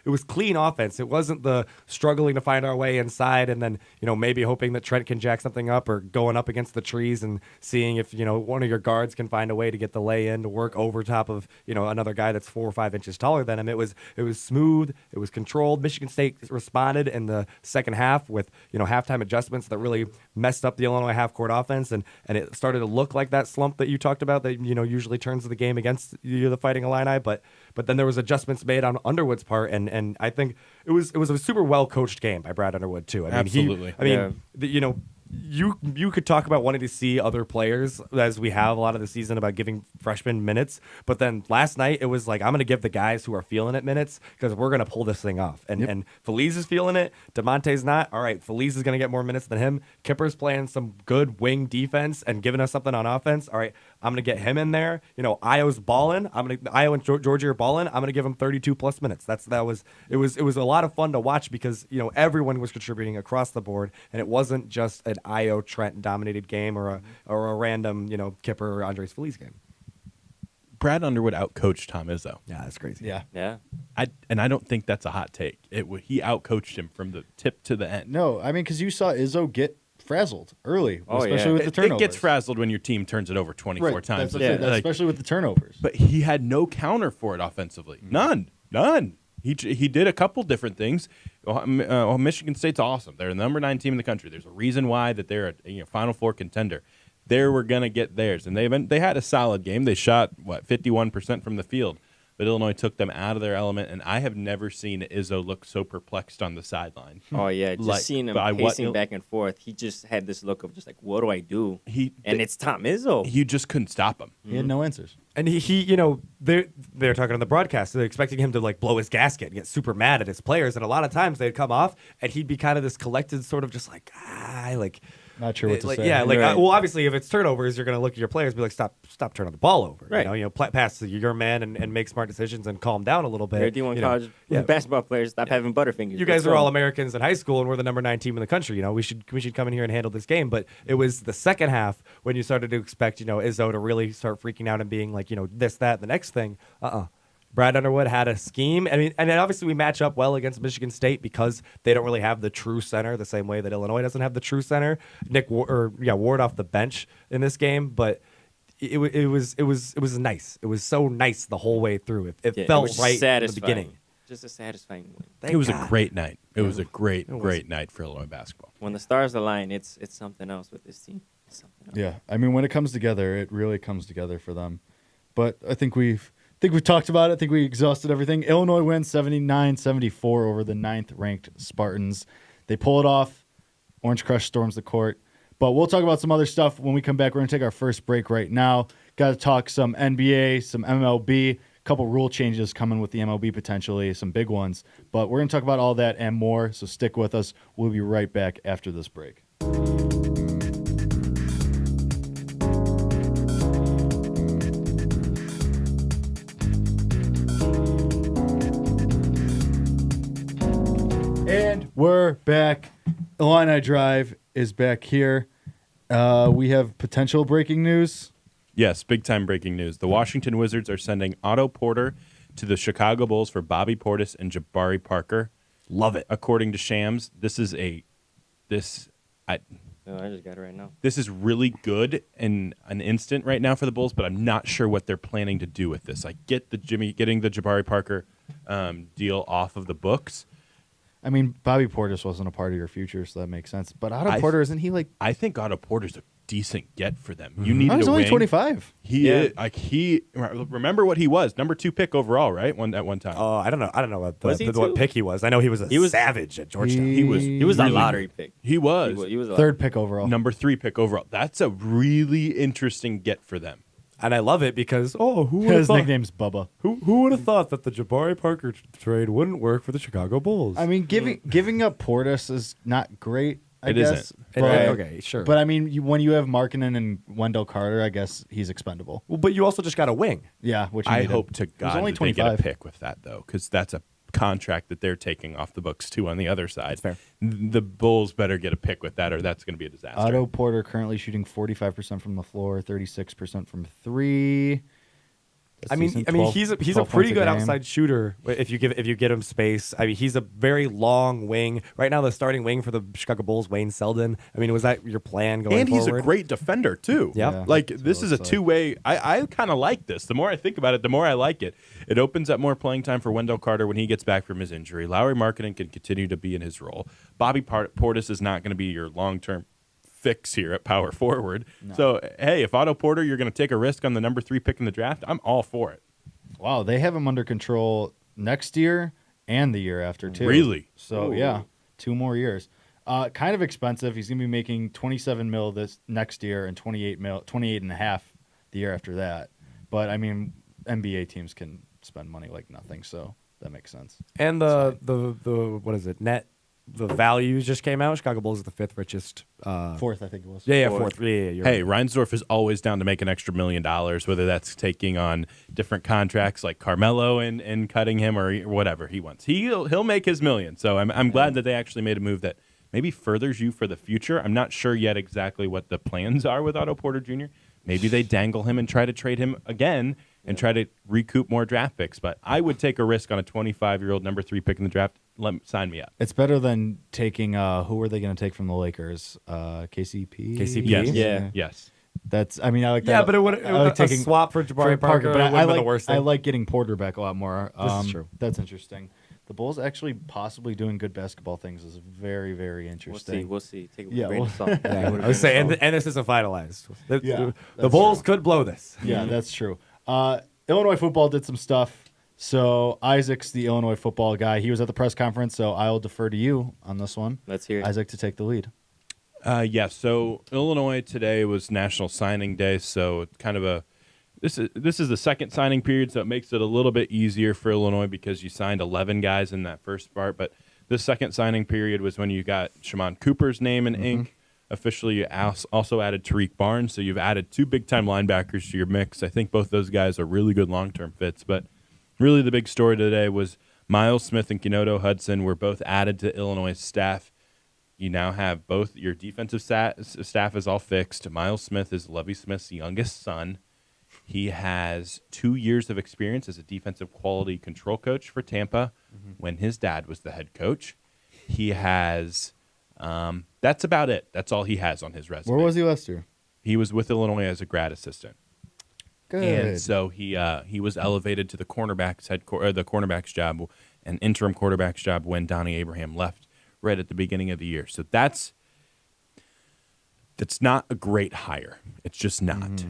[SPEAKER 3] was clean offense. It wasn't the struggling to find our way inside, and then maybe hoping that Trent can jack something up or going up against the trees and seeing if one of your guards can find a way to get the lay-in to work over top of another guy that's 4 or 5 inches taller than him. It was smooth. It was controlled. Michigan State responded in the second second half with halftime adjustments that really messed up the Illinois half-court offense, and it started to look like that slump that you talked about that usually turns the game against the Fighting Illini. But then there was adjustments made on Underwood's part, and I think it was a super well coached game by Brad Underwood too.
[SPEAKER 2] Absolutely.
[SPEAKER 3] You could talk about wanting to see other players, as we have a lot of the season, about giving freshmen minutes. But then last night, it was like, I'm going to give the guys who are feeling it minutes because we're going to pull this thing off. And Feliz is feeling it. DeMonte's not. All right, Feliz is going to get more minutes than him. Kipper's playing some good wing defense and giving us something on offense. All right, I'm going to get him in there. Io's balling. Io and Georgia are balling. I'm going to give him 32+ minutes. It was a lot of fun to watch because everyone was contributing across the board, and it wasn't just an Io Trent dominated game or a random Kipper or Andres Feliz game.
[SPEAKER 2] Brad Underwood outcoached Tom Izzo.
[SPEAKER 3] Yeah, that's crazy.
[SPEAKER 4] Yeah.
[SPEAKER 2] I don't think that's a hot take. He outcoached him from the tip to the end.
[SPEAKER 1] No, I mean, because you saw Izzo get frazzled early, especially with the turnovers.
[SPEAKER 2] It gets frazzled when your team turns it over 24 times.
[SPEAKER 1] That's especially with the turnovers.
[SPEAKER 2] But he had no counter for it offensively. None. He did a couple different things. Michigan State's awesome. They're the number 9 team in the country. There's a reason why that they're a Final Four contender. They were gonna get theirs, and they had a solid game. They shot 51% from the field, but Illinois took them out of their element. And I have never seen Izzo look so perplexed on the sideline.
[SPEAKER 4] Oh yeah, just seeing him pacing back and forth, he just had this look of just like, what do I do? It's Tom Izzo.
[SPEAKER 2] You just couldn't stop him.
[SPEAKER 1] He had no answers.
[SPEAKER 3] And they're talking on the broadcast. They're expecting him to blow his gasket and get super mad at his players. And a lot of times they'd come off and he'd be kind of this collected sort of just
[SPEAKER 1] not sure what to say.
[SPEAKER 3] Yeah, well, obviously, if it's turnovers, you're going to look at your players and be like, stop turning the ball over.
[SPEAKER 4] Right.
[SPEAKER 3] Pass to your man and make smart decisions and calm down a little bit.
[SPEAKER 4] D1 college basketball players, stop having butterfingers.
[SPEAKER 3] You guys are all Americans in high school, and we're the number 9 team in the country. We should come in here and handle this game. But it was the second half when you started to expect, Izzo to really start freaking out and being like, this, that, the next thing. Brad Underwood had a scheme. And then obviously we match up well against Michigan State because they don't really have the true center the same way that Illinois doesn't have the true center. Ward off the bench in this game, but it was nice. It was so nice the whole way through. It felt right in the beginning.
[SPEAKER 4] Just a satisfying win.
[SPEAKER 2] It was a great night. It was a great night for Illinois basketball.
[SPEAKER 4] When the stars align, it's something else with this team. It's something else.
[SPEAKER 1] Yeah, I mean, when it comes together, it really comes together for them. But I think we've talked about it. I think we exhausted everything. Illinois wins 79-74 over the 9th-ranked Spartans. They pull it off. Orange Crush storms the court. But we'll talk about some other stuff when we come back. We're going to take our first break right now. Got to talk some NBA, some MLB, a couple rule changes coming with the MLB potentially, some big ones. But we're going to talk about all that and more, so stick with us. We'll be right back after this break. And we're back. Illini Drive is back here. We have potential breaking news.
[SPEAKER 2] Yes, big-time breaking news. The Washington Wizards are sending Otto Porter to the Chicago Bulls for Bobby Portis and Jabari Parker.
[SPEAKER 3] Love it.
[SPEAKER 2] According to Shams, I just
[SPEAKER 4] got it right now.
[SPEAKER 2] This is really good in an instant right now for the Bulls, but I'm not sure what they're planning to do with this. I get getting the Jabari Parker deal off of the books.
[SPEAKER 1] I mean, Bobby Portis wasn't a part of your future, so that makes sense. But Otto Porter, isn't he like?
[SPEAKER 2] I think Otto Porter's a decent get for them. You needed
[SPEAKER 1] he's
[SPEAKER 2] a
[SPEAKER 1] only
[SPEAKER 2] wing.
[SPEAKER 1] 25.
[SPEAKER 2] Remember what he was, number 2 pick overall, right? At one time.
[SPEAKER 3] Oh, I don't know what pick he was. I know he was savage at Georgetown.
[SPEAKER 4] He was a lottery pick.
[SPEAKER 2] He was.
[SPEAKER 4] He was a
[SPEAKER 1] 3rd pick overall.
[SPEAKER 2] Number 3 pick overall. That's a really interesting get for them.
[SPEAKER 3] And I love it because
[SPEAKER 1] his nickname's Bubba.
[SPEAKER 3] Who would have thought that the Jabari Parker trade wouldn't work for the Chicago Bulls?
[SPEAKER 1] I mean, giving up Portis is not great. I guess.
[SPEAKER 2] Isn't.
[SPEAKER 3] Okay, sure.
[SPEAKER 1] But I mean, when you have Markkanen and Wendell Carter, I guess he's expendable.
[SPEAKER 3] Well, but you also just got a wing.
[SPEAKER 1] Yeah, which
[SPEAKER 2] I hope to God
[SPEAKER 1] only
[SPEAKER 2] that they
[SPEAKER 1] 25.
[SPEAKER 2] get a pick with that though, because that's a contract that they're taking off the books too on the other side.
[SPEAKER 3] That's fair.
[SPEAKER 2] The Bulls better get a pick with that, or that's going to be a disaster.
[SPEAKER 1] Otto Porter currently shooting 45% from the floor, 36% from 3.
[SPEAKER 3] I mean,
[SPEAKER 1] decent.
[SPEAKER 3] he's a
[SPEAKER 1] 12
[SPEAKER 3] pretty
[SPEAKER 1] points
[SPEAKER 3] good
[SPEAKER 1] a game.
[SPEAKER 3] outside shooter if you get him space. I mean, he's a very long wing. Right now, the starting wing for the Chicago Bulls, Wayne Selden. I mean, was that your plan going
[SPEAKER 2] And he's
[SPEAKER 3] forward?
[SPEAKER 2] a great defender too.
[SPEAKER 3] Yeah.
[SPEAKER 2] Like
[SPEAKER 1] That's
[SPEAKER 2] this
[SPEAKER 1] what
[SPEAKER 2] is
[SPEAKER 1] it
[SPEAKER 2] a
[SPEAKER 1] looks like.
[SPEAKER 2] two-way. I kind of like this. The more I think about it, the more I like it. It opens up more playing time for Wendell Carter when he gets back from his injury. Lowry Markkinen can continue to be in his role. Bobby Portis is not going to be your long-term fix here at power forward. So hey, if Otto Porter, you're going to take a risk on the number 3 pick in the draft, I'm all for it.
[SPEAKER 1] Wow, they have him under control next year and the year after too.
[SPEAKER 2] Really?
[SPEAKER 1] So yeah, 2 more years. Kind of expensive. He's gonna be making 27 mil this next year and 28 and a half the year after that. But I mean, NBA teams can spend money like nothing, so that makes sense.
[SPEAKER 3] And the what is it? The values just came out. Chicago Bulls is the 5th richest.
[SPEAKER 1] Fourth, I think it was.
[SPEAKER 3] Yeah, 4th. Yeah, you're
[SPEAKER 2] Hey,
[SPEAKER 3] right.
[SPEAKER 2] Reinsdorf is always down to make an extra $1 million, whether that's taking on different contracts like Carmelo and cutting him or whatever he wants. He'll make his $1 million. So I'm glad that they actually made a move that maybe furthers you for the future. I'm not sure yet exactly what the plans are with Otto Porter Jr. Maybe they dangle him and try to trade him again and try to recoup more draft picks. But I would take a risk on a 25-year-old number 3 pick in the draft. Sign me up.
[SPEAKER 1] It's better than taking who were they going to take from the Lakers? KCP.
[SPEAKER 3] KCP?
[SPEAKER 2] Yes.
[SPEAKER 4] Yeah.
[SPEAKER 2] Yes.
[SPEAKER 1] That's. I mean, I like that.
[SPEAKER 3] Yeah, but it would
[SPEAKER 1] I like
[SPEAKER 3] a swap for Jabari Parker.
[SPEAKER 1] but
[SPEAKER 3] It
[SPEAKER 1] I
[SPEAKER 3] would've been
[SPEAKER 1] like
[SPEAKER 3] the worst thing.
[SPEAKER 1] I like getting Porter back a lot more.
[SPEAKER 3] This is true.
[SPEAKER 1] That's interesting. The Bulls actually possibly doing good basketball things is very, very interesting.
[SPEAKER 4] We'll see. Take it with
[SPEAKER 1] Yeah,
[SPEAKER 4] a grain of
[SPEAKER 1] well-
[SPEAKER 4] salt.
[SPEAKER 3] Yeah, I was saying, and this isn't finalized. The
[SPEAKER 1] Yeah, that's
[SPEAKER 3] Bulls could blow this.
[SPEAKER 1] Yeah, that's true. Illinois football did some stuff. So Isaac's the Illinois football guy. He was at the press conference, so I'll defer to you on this one.
[SPEAKER 4] Let's hear it.
[SPEAKER 1] Isaac to take the lead.
[SPEAKER 2] So Illinois today was National Signing Day, so it's kind of this is the second signing period, so it makes it a little bit easier for Illinois because you signed 11 guys in that first part. But this second signing period was when you got Shimon Cooper's name in ink. Officially, you also added Tariq Barnes, so you've added 2 big-time linebackers to your mix. I think both those guys are really good long-term fits. But really the big story today was Miles Smith and Kenoto Hudson were both added to Illinois' staff. You now have both your defensive staff is all fixed. Miles Smith is Lovie Smith's youngest son. He has 2 years of experience as a defensive quality control coach for Tampa when his dad was the head coach. He has that's about it. That's all he has on his resume.
[SPEAKER 1] Where was he last year?
[SPEAKER 2] He was with Illinois as a grad assistant.
[SPEAKER 1] Good.
[SPEAKER 2] And so he was elevated to the cornerback's job, an interim quarterback's job when Donnie Abraham left right at the beginning of the year. So that's not a great hire. It's just not.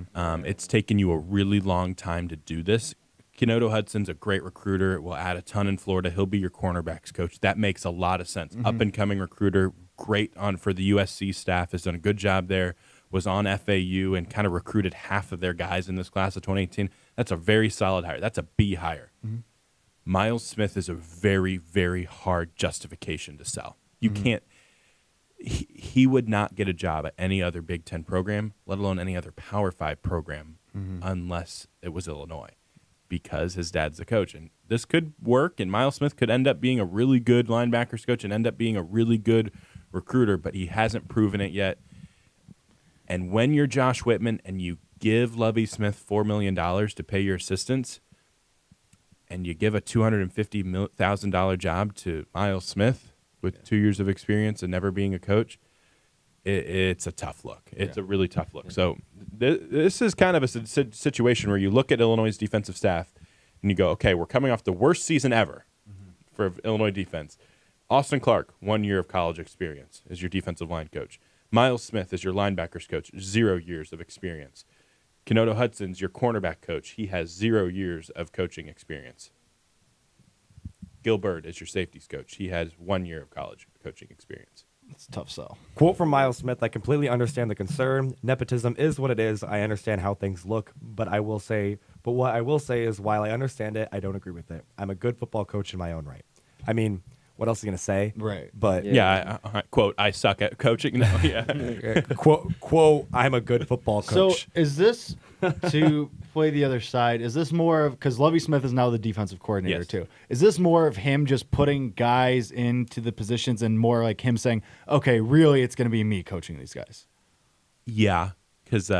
[SPEAKER 2] It's taken you a really long time to do this. Kenoto Hudson's a great recruiter. Will add a ton in Florida. He'll be your cornerbacks coach. That makes a lot of sense. Up and coming recruiter, great on for the USC staff. Has done a good job there. Was on FAU and kind of recruited half of their guys in this class of 2018. That's a very solid hire. That's a B hire. Miles Smith is a very, very hard justification to sell. You can't. He would not get a job at any other Big Ten program, let alone any other Power 5 program, unless it was Illinois, because his dad's the coach. And this could work, and Miles Smith could end up being a really good linebackers coach and end up being a really good recruiter, but he hasn't proven it yet. And when you're Josh Whitman and you give Lovie Smith $4 million to pay your assistants, and you give a $250,000 job to Miles Smith with 2 years of experience and never being a coach, it's a tough look. It's a really tough look. So this is kind of a situation where you look at Illinois' defensive staff and you go, okay, we're coming off the worst season ever for Illinois defense. Austin Clark, 1 year of college experience as your defensive line coach. Miles Smith is your linebackers coach, 0 years of experience. Kenoto Hudson's your cornerback coach. He has 0 years of coaching experience. Gil Bird is your safeties coach. He has 1 year of college coaching experience.
[SPEAKER 1] It's a tough sell.
[SPEAKER 3] Quote from Miles Smith: "I completely understand the concern. Nepotism is what it is. I understand how things look, but what I will say is, while I understand it, I don't agree with it. I'm a good football coach in my own right." I mean, what else are you gonna say?
[SPEAKER 1] Right.
[SPEAKER 3] But
[SPEAKER 2] Yeah, quote, I suck at coaching. No, yeah.
[SPEAKER 3] quote, I'm a good football coach.
[SPEAKER 1] So is this, to play the other side, is this more of, because Lovie Smith is now the defensive coordinator
[SPEAKER 2] Yes.
[SPEAKER 1] too, is this more of him just putting guys into the positions and more like him saying, okay, really it's going to be me coaching these guys?
[SPEAKER 2] Yeah, because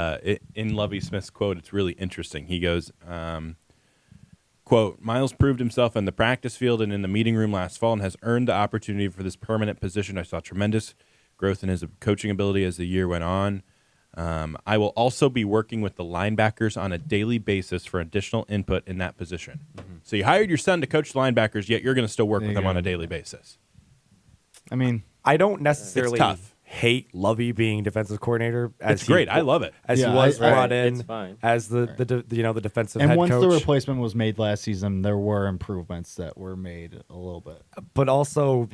[SPEAKER 2] in Lovie Smith's quote, it's really interesting. He goes, Quote, Miles proved himself on the practice field and in the meeting room last fall and has earned the opportunity for this permanent position. I saw tremendous growth in his coaching ability as the year went on. I will also be working with the linebackers on a daily basis for additional input in that position. Mm-hmm. So you hired your son to coach the linebackers, yet you're going to still work with them on a daily basis.
[SPEAKER 1] I mean,
[SPEAKER 3] I don't necessarily
[SPEAKER 2] It's tough.
[SPEAKER 3] hate Lovey being defensive coordinator.
[SPEAKER 2] It's great. I love it.
[SPEAKER 3] As
[SPEAKER 1] Yeah,
[SPEAKER 3] he was brought
[SPEAKER 4] it's
[SPEAKER 3] in
[SPEAKER 4] fine.
[SPEAKER 3] as the defensive
[SPEAKER 1] and
[SPEAKER 3] head
[SPEAKER 1] once
[SPEAKER 3] coach.
[SPEAKER 1] the replacement was made last season, there were improvements that were made a little bit.
[SPEAKER 3] But also,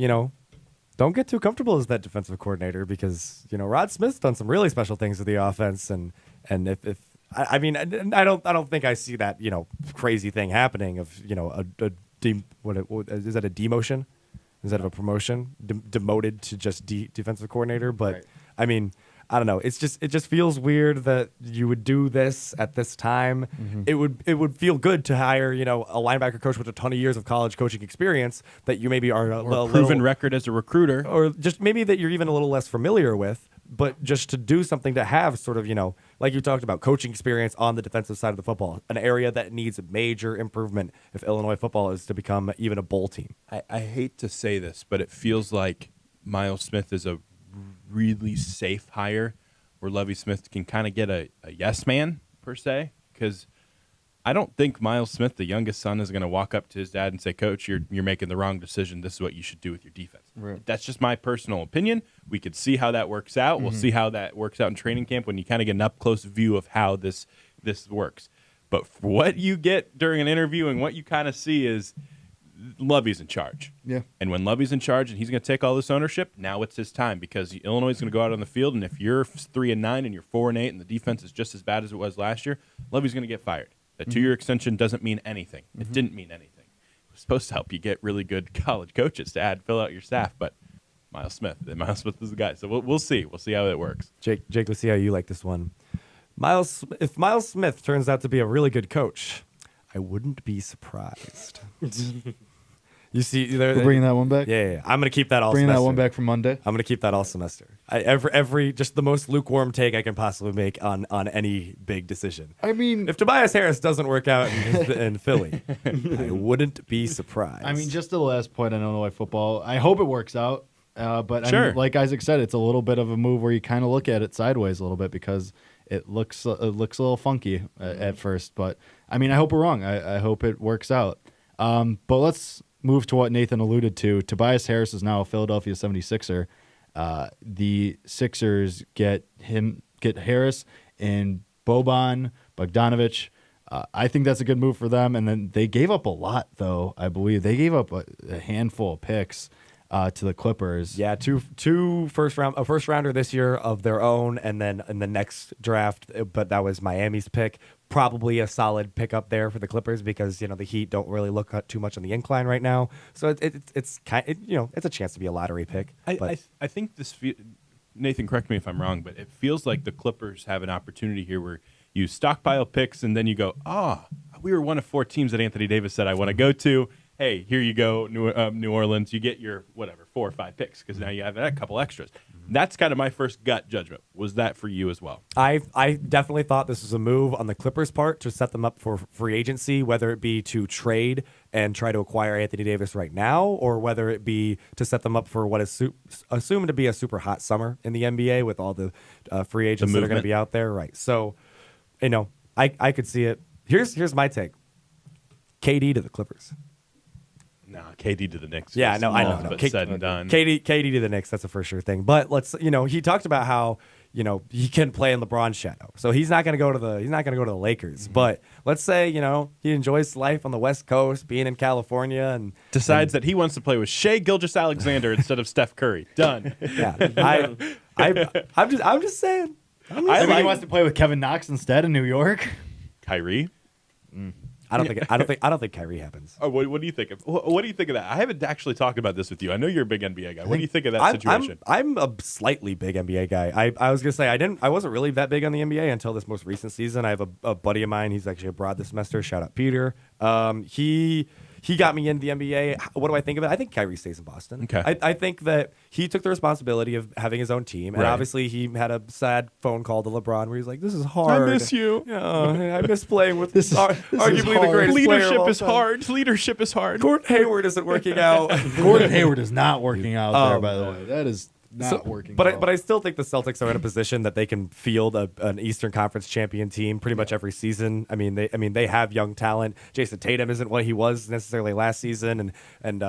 [SPEAKER 3] don't get too comfortable as that defensive coordinator because Rod Smith's done some really special things with the offense, and if I mean I don't think I see that crazy thing happening of what is that, a demotion instead of a promotion, demoted to just defensive coordinator. But
[SPEAKER 1] Right.
[SPEAKER 3] I mean, I don't know. It just feels weird that you would do this at this time.
[SPEAKER 1] Mm-hmm.
[SPEAKER 3] It would feel good to hire a linebacker coach with a ton of years of college coaching experience that you maybe are a
[SPEAKER 2] Proven
[SPEAKER 3] little,
[SPEAKER 2] record as a recruiter.
[SPEAKER 3] or just maybe that you're even a little less familiar with. But just to do something to have sort of like you talked about, coaching experience on the defensive side of the football, an area that needs major improvement if Illinois football is to become even a bowl team.
[SPEAKER 2] I hate to say this, but it feels like Miles Smith is a really safe hire where Lovie Smith can kind of get a yes man, per se, because I don't think Miles Smith, the youngest son, is going to walk up to his dad and say, Coach, you're making the wrong decision. This is what you should do with your defense.
[SPEAKER 1] Right.
[SPEAKER 2] That's just my personal opinion. We could see how that works out. We'll see how that works out in training camp when you kind of get an up-close view of how this works. But for what you get during an interview and what you kind of see is Lovey's in charge.
[SPEAKER 1] Yeah.
[SPEAKER 2] And when Lovey's in charge and he's going to take all this ownership, now it's his time because Illinois is going to go out on the field, and if you're 3-9 and you're 4-8 and the defense is just as bad as it was last year, Lovey's going to get fired. That 2-year extension doesn't mean anything. It didn't mean anything. It was supposed to help you get really good college coaches to fill out your staff, but Miles Smith is the guy. So we'll see. We'll see how it works.
[SPEAKER 3] Jake, let's see how you like this one. If Miles Smith turns out to be a really good coach, I wouldn't be surprised. You see,
[SPEAKER 1] We're bringing that one back.
[SPEAKER 3] Yeah. I'm gonna keep that all.
[SPEAKER 1] Bringing
[SPEAKER 3] semester.
[SPEAKER 1] that one back from Monday.
[SPEAKER 3] I'm gonna keep that all semester. Every just the most lukewarm take I can possibly make on any big decision.
[SPEAKER 1] I mean,
[SPEAKER 3] If Tobias Harris doesn't work out in Philly, I wouldn't be surprised.
[SPEAKER 1] I mean, just to the last point on Illinois football, I hope it works out. But I
[SPEAKER 2] Sure.
[SPEAKER 1] mean, like Isaac said, it's a little bit of a move where you kind of look at it sideways a little bit because it looks a little funky at first. But I mean, I hope we're wrong. I hope it works out. But let's move to what Nathan alluded to. Tobias Harris is now a Philadelphia 76er. The Sixers get Harris and Boban Bogdanovic. I think that's a good move for them. And then they gave up a lot, though. I believe they gave up a handful of picks to the Clippers.
[SPEAKER 3] yeah, two first rounder this year of their own, and then in the next draft, but that was Miami's pick. Probably a solid pickup there for the Clippers because the Heat don't really look too much on the incline right now. So it's a chance to be a lottery pick.
[SPEAKER 2] I think this Nathan, correct me if I'm wrong, but it feels like the Clippers have an opportunity here where you stockpile picks and then you go, we were one of 4 teams that Anthony Davis said I want to go to. Hey, here you go, New Orleans. You get your 4 or 5 picks because now you have a couple extras. That's kind of my first gut judgment. Was that for you as well?
[SPEAKER 3] I definitely thought this was a move on the Clippers' part to set them up for free agency, whether it be to trade and try to acquire Anthony Davis right now, or whether it be to set them up for what is assumed to be a super hot summer in the NBA with all the free agents that are going to be out there. Right. So, I could see it. Here's my take. KD to the Clippers.
[SPEAKER 2] No, KD to the Knicks.
[SPEAKER 3] Yeah,
[SPEAKER 2] was
[SPEAKER 3] no, I know.
[SPEAKER 2] small,
[SPEAKER 3] No.
[SPEAKER 2] But said and done.
[SPEAKER 3] KD to the Knicks, that's a for sure thing. But let's, he talked about how, he can play in LeBron's shadow. So he's not going to go to the Lakers.
[SPEAKER 2] Mm-hmm.
[SPEAKER 3] But let's say, he enjoys life on the West Coast, being in California, and
[SPEAKER 2] Decides that he wants to play with Shea Gilgeous-Alexander instead of Steph Curry. Done.
[SPEAKER 3] yeah, I'm just saying.
[SPEAKER 1] I think he wants to play with Kevin Knox instead in New York.
[SPEAKER 2] Kyrie.
[SPEAKER 3] I don't think Kyrie happens.
[SPEAKER 2] Oh, what do you think of? What do you think of that? I haven't actually talked about this with you. I know you're a big NBA guy. What do you think of that situation?
[SPEAKER 3] I'm a slightly big NBA guy. I was gonna say I wasn't really that big on the NBA until this most recent season. I have a buddy of mine. He's actually abroad this semester. Shout out Peter. he got me into the NBA. What do I think of it? I think Kyrie stays in Boston.
[SPEAKER 2] Okay.
[SPEAKER 3] I think that he took the responsibility of having his own team, and
[SPEAKER 2] Right.
[SPEAKER 3] obviously he had a sad phone call to LeBron where he's like, "This is hard.
[SPEAKER 2] I miss you.
[SPEAKER 3] Yeah, I miss playing with
[SPEAKER 1] This is
[SPEAKER 3] arguably the
[SPEAKER 1] hard.
[SPEAKER 3] greatest player of
[SPEAKER 2] Leadership
[SPEAKER 3] all
[SPEAKER 2] is
[SPEAKER 3] time.
[SPEAKER 2] hard. Leadership is hard.
[SPEAKER 3] Gordon Hayward isn't working out."
[SPEAKER 1] Gordon Hayward is not working out there, by the way. That is not working.
[SPEAKER 3] But I still think the Celtics are in a position that they can field an Eastern Conference champion team pretty much every season. I mean they have young talent. Jason Tatum isn't what he was necessarily last season, and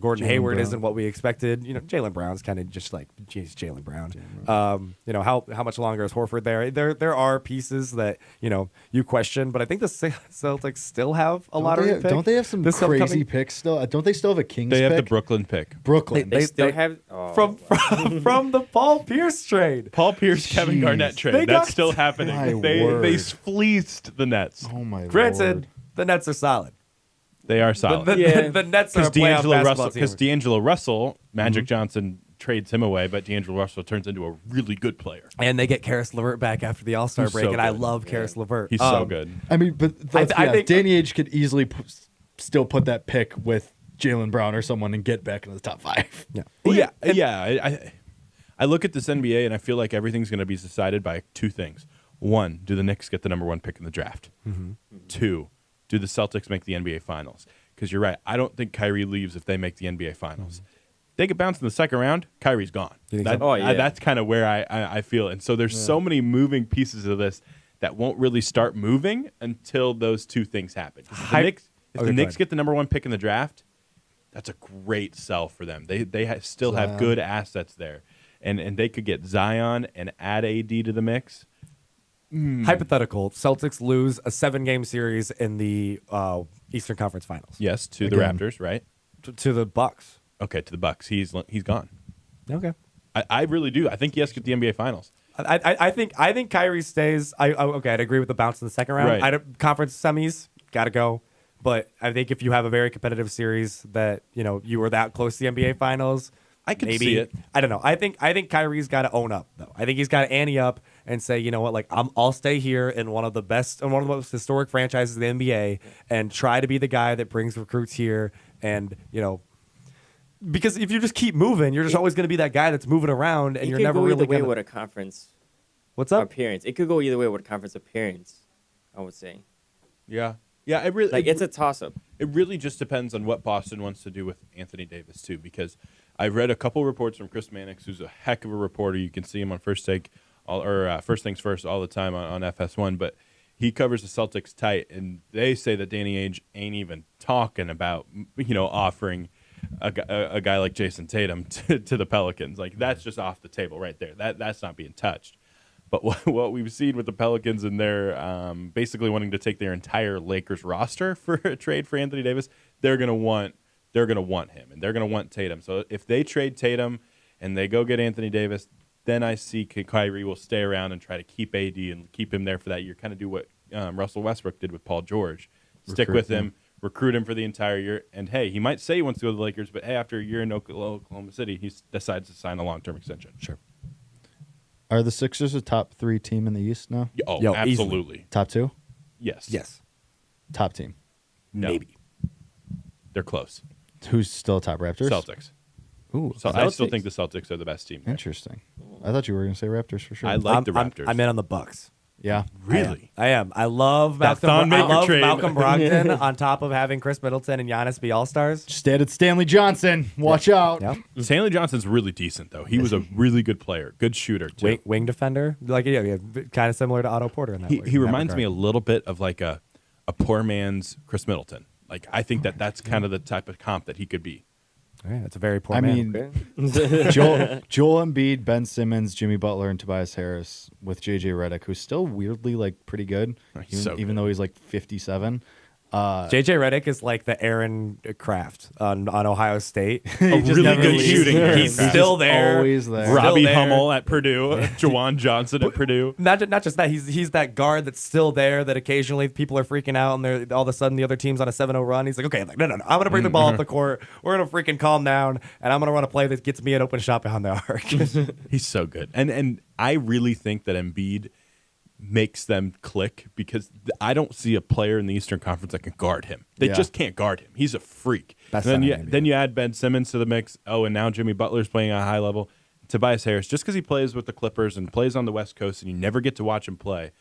[SPEAKER 3] Gordon Hayward
[SPEAKER 1] Brown.
[SPEAKER 3] isn't what we expected. Jaylen Brown's kind of just like, geez, Jaylen Brown. How much longer is Horford there? There are pieces that you question, but I think the Celtics still have a lottery pick.
[SPEAKER 1] Don't they have some
[SPEAKER 3] this
[SPEAKER 1] crazy
[SPEAKER 3] upcoming-
[SPEAKER 1] picks still? Don't they still have a Kings
[SPEAKER 2] They have the
[SPEAKER 1] pick?
[SPEAKER 2] Brooklyn pick.
[SPEAKER 1] Brooklyn.
[SPEAKER 4] They still have
[SPEAKER 3] from the Paul Pierce trade.
[SPEAKER 2] Paul Pierce, Kevin
[SPEAKER 1] Jeez.
[SPEAKER 2] Garnett
[SPEAKER 3] They
[SPEAKER 2] trade.
[SPEAKER 3] got-
[SPEAKER 2] That's still happening.
[SPEAKER 1] My
[SPEAKER 2] They
[SPEAKER 1] word.
[SPEAKER 2] fleeced the Nets.
[SPEAKER 1] Oh my
[SPEAKER 3] Granted,
[SPEAKER 1] lord.
[SPEAKER 3] the Nets are solid.
[SPEAKER 2] They are solid.
[SPEAKER 3] The Nets are a playoff basketball team.
[SPEAKER 2] Because D'Angelo Russell, Magic Johnson trades him away, but D'Angelo Russell turns into a really good player.
[SPEAKER 3] And they get Karis LeVert back after the All-Star
[SPEAKER 2] He's
[SPEAKER 3] break,
[SPEAKER 2] so
[SPEAKER 3] and I
[SPEAKER 2] good.
[SPEAKER 3] love Karis LeVert.
[SPEAKER 2] He's so good.
[SPEAKER 1] I mean, but let's be
[SPEAKER 3] I
[SPEAKER 1] honest,
[SPEAKER 3] think-
[SPEAKER 1] Danny Ainge could easily still put that pick with Jaylen Brown or someone and get back into the top 5.
[SPEAKER 3] Yeah.
[SPEAKER 2] Well, yeah. I look at this NBA and I feel like everything's going to be decided by two things. One, do the Knicks get the number 1 pick in the draft?
[SPEAKER 3] Mm-hmm.
[SPEAKER 2] 2, do the Celtics make the NBA Finals? Because you're right, I don't think Kyrie leaves if they make the NBA Finals. They get bounced in the second round, Kyrie's gone.
[SPEAKER 3] You think so?
[SPEAKER 4] Oh, yeah.
[SPEAKER 2] That's kind of where I feel. And so there's so many moving pieces of this that won't really start moving until those two things happen. If the Knicks,
[SPEAKER 3] Okay, go
[SPEAKER 2] Knicks
[SPEAKER 3] ahead.
[SPEAKER 2] get the number 1 pick in the draft, that's a great sell for them. They still have
[SPEAKER 1] Zion.
[SPEAKER 2] good assets there. And they could get Zion and add AD to the mix.
[SPEAKER 3] Hypothetical: Celtics lose a 7-game series in the Eastern Conference Finals.
[SPEAKER 2] Yes, to
[SPEAKER 1] Again.
[SPEAKER 2] the Raptors, right?
[SPEAKER 3] To the Bucks.
[SPEAKER 2] Okay, to the Bucks. He's gone.
[SPEAKER 3] Okay.
[SPEAKER 2] I really do. I think he has to get the NBA Finals.
[SPEAKER 3] I think Kyrie stays. I'd agree with the bounce in the second round.
[SPEAKER 2] Right.
[SPEAKER 3] Conference semis, gotta go. But I think if you have a very competitive series that you were that close to the NBA Finals,
[SPEAKER 2] I could
[SPEAKER 3] maybe
[SPEAKER 2] see it.
[SPEAKER 3] I don't know. I think Kyrie's got to own up though. I think he's got to ante up and say, you know what, like I'll stay here in one of the most historic franchises in the NBA and try to be the guy that brings recruits here. And because if you just keep moving, you're just always going to be that guy that's moving around, and
[SPEAKER 4] It
[SPEAKER 3] you're
[SPEAKER 4] could
[SPEAKER 3] never
[SPEAKER 4] go
[SPEAKER 3] really
[SPEAKER 4] either way
[SPEAKER 3] going
[SPEAKER 4] with
[SPEAKER 3] to.
[SPEAKER 4] a conference
[SPEAKER 3] What's up?
[SPEAKER 4] appearance. It could go either way with a conference appearance, I would say.
[SPEAKER 2] Yeah. Yeah, it really
[SPEAKER 4] It's a toss-up.
[SPEAKER 2] It really just depends on what Boston wants to do with Anthony Davis too, because I've read a couple reports from Chris Mannix, who's a heck of a reporter. You can see him on First Take, First Things First all the time on FS1. But he covers the Celtics tight, and they say that Danny Ainge ain't even talking about offering a guy like Jason Tatum to the Pelicans. Like that's just off the table right there. That's not being touched. But what we've seen with the Pelicans and their basically wanting to take their entire Lakers roster for a trade for Anthony Davis, they're gonna want him and they're gonna want Tatum. So if they trade Tatum and they go get Anthony Davis, then I see Kyrie will stay around and try to keep AD and keep him there for that year. Kind of do what Russell Westbrook did with Paul George, stick
[SPEAKER 1] Recruit
[SPEAKER 2] with
[SPEAKER 1] him.
[SPEAKER 2] him, recruit him for the entire year. And hey, he might say he wants to go to the Lakers, but hey, after a year in Oklahoma City, he decides to sign a long-term extension.
[SPEAKER 3] Sure.
[SPEAKER 1] Are the Sixers a top 3 team in the East now?
[SPEAKER 2] Oh,
[SPEAKER 3] Yo,
[SPEAKER 2] absolutely.
[SPEAKER 1] Top 2?
[SPEAKER 2] Yes.
[SPEAKER 3] Yes.
[SPEAKER 1] Top team.
[SPEAKER 2] No.
[SPEAKER 3] Maybe.
[SPEAKER 2] They're close.
[SPEAKER 1] Who's still top Raptors?
[SPEAKER 2] Celtics.
[SPEAKER 1] Ooh,
[SPEAKER 2] So I still
[SPEAKER 4] Celtics?
[SPEAKER 2] think the Celtics are the best team.
[SPEAKER 1] interesting. I thought you were going to say Raptors for sure.
[SPEAKER 2] I like the Raptors.
[SPEAKER 3] I'm in on the Bucks.
[SPEAKER 1] yeah.
[SPEAKER 2] Really?
[SPEAKER 3] I am. I love
[SPEAKER 2] That
[SPEAKER 3] Malcolm.
[SPEAKER 2] Thon
[SPEAKER 3] I
[SPEAKER 2] Maker
[SPEAKER 3] love
[SPEAKER 2] trade.
[SPEAKER 3] Malcolm Brogdon on top of having Chris Middleton and Giannis be all stars.
[SPEAKER 1] Just added Stanley Johnson. Watch out.
[SPEAKER 3] Yep.
[SPEAKER 2] Stanley Johnson's really decent, though. He was a really good player, good shooter, too.
[SPEAKER 3] Wing defender, kind of similar to Otto Porter in that way.
[SPEAKER 2] He reminds me a little bit of like a poor man's Chris Middleton. Like I think that's kind of the type of comp that he could be.
[SPEAKER 3] That's a very poor
[SPEAKER 1] I
[SPEAKER 3] man.
[SPEAKER 1] mean, Joel Embiid, Ben Simmons, Jimmy Butler, and Tobias Harris with JJ Redick, who's still weirdly like pretty good,
[SPEAKER 2] He's so
[SPEAKER 1] even
[SPEAKER 2] good.
[SPEAKER 1] though he's like 57.
[SPEAKER 3] JJ Redick is like the Aaron Kraft on Ohio State.
[SPEAKER 2] A really
[SPEAKER 1] never
[SPEAKER 2] good
[SPEAKER 1] leaves.
[SPEAKER 2] shooting.
[SPEAKER 3] He's
[SPEAKER 2] Aaron
[SPEAKER 1] Just
[SPEAKER 3] still there.
[SPEAKER 1] always there.
[SPEAKER 3] Still
[SPEAKER 2] Robbie
[SPEAKER 3] there.
[SPEAKER 2] Hummel at Purdue, Jawan Johnson at Purdue.
[SPEAKER 3] Not just that, he's that guard that's still there that occasionally people are freaking out and they're all of a sudden the other team's on a 7-0 run. He's like, okay, no, I'm gonna bring the ball up the court. We're gonna freaking calm down, and I'm gonna run a play that gets me an open shot behind the arc.
[SPEAKER 2] He's so good. And I really think that Embiid makes them click because I don't see a player in the Eastern Conference that can guard him. They
[SPEAKER 1] Yeah.
[SPEAKER 2] just can't guard him. He's a freak.
[SPEAKER 3] Best
[SPEAKER 2] And
[SPEAKER 3] center in the
[SPEAKER 2] then you add Ben Simmons to the mix. Oh, and now Jimmy Butler's playing at a high level. Tobias Harris, just because he plays with the Clippers and plays on the West Coast and you never get to watch him play,